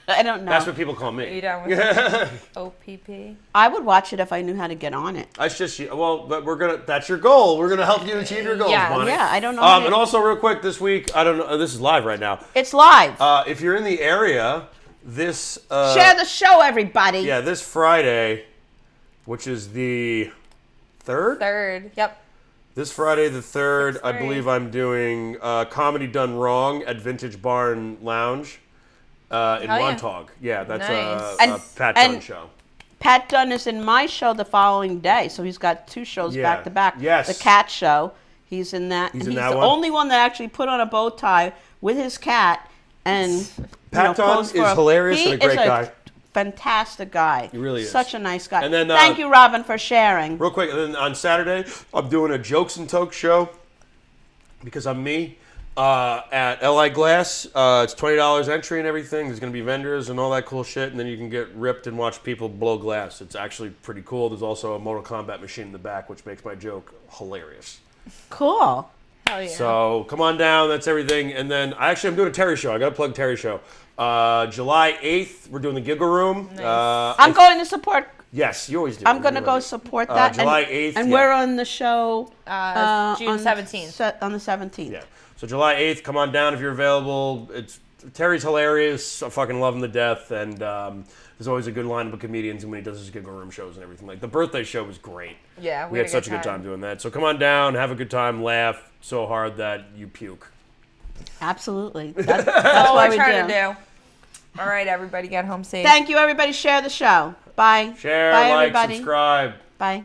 C: I don't know.
D: That's what people call
B: You
D: me.
B: down with OPP?
C: I would watch it if I knew how to get on it.
D: That's just but that's your goal. We're gonna help you achieve your goals,
B: Yeah.
D: Bonnie.
C: Yeah, I don't know. how to-
D: And also, real quick, this week, I don't know. This is live right now.
C: it's live.
D: If you're in the area, this
C: Share the show, everybody.
D: yeah, this Friday, which is the 3rd.
B: Third. Yep.
D: This Friday, the 3rd, I
B: 6:30.
D: believe I'm doing Comedy Done Wrong at Vintage Barn Lounge in
B: yeah.
D: Montauk. Yeah, that's
B: Nice.
D: a
C: And-
D: Pat Dunn
C: and-
D: show.
C: Pat Dunn is in my show the following day, so he's got 2 shows
D: Yeah.
C: back to back.
D: Yes.
C: The Cat Show. He's in that.
D: He's
C: and
D: in
C: he's
D: that
C: the
D: one?
C: only one that actually put on a bow tie with his cat and
D: Pat Dunn
C: posed
D: is
C: for
D: hilarious
C: he
D: and a great
C: is
D: guy.
C: Fantastic guy.
D: He really is.
C: Such a nice guy.
D: And then,
C: thank you, Robin, for sharing.
D: Real quick, and then on Saturday, I'm doing a Jokes and Tokes show because I'm me at LI Glass. It's $20 entry and everything. There's going to be vendors and all that cool shit, and then you can get ripped and watch people blow glass. It's actually pretty cool. There's also a Mortal Kombat machine in the back, which makes my joke hilarious.
C: Cool.
B: Hell yeah.
D: So come on down. That's everything. And then I'm doing a Terry show. I got to plug Terry show. July 8th, we're doing the Giggle Room.
B: Nice.
C: I'm going to support.
D: Yes, you always do.
C: I'm going to
D: You
C: go
D: always do.
C: support that.
D: July
C: and,
D: 8th,
C: And
D: yeah.
C: we're on the show
B: June
C: on
B: 17th.
C: On the 17th.
D: Yeah. So July 8th, come on down if you're available. Terry's hilarious. I fucking love him to death. And there's always a good lineup of comedians when he does his Giggle Room shows and everything. Like the birthday show was great.
B: Yeah,
D: We had such a good time doing that. So come on down, have a good time, laugh, so hard that you puke.
C: Absolutely. That's
B: That's
C: why
B: what
C: we
B: we're trying to do. All right, everybody, get home safe.
C: Thank you, everybody. Share the show. Bye.
D: Share,
C: Bye,
D: like,
C: everybody.
D: subscribe.
C: Bye.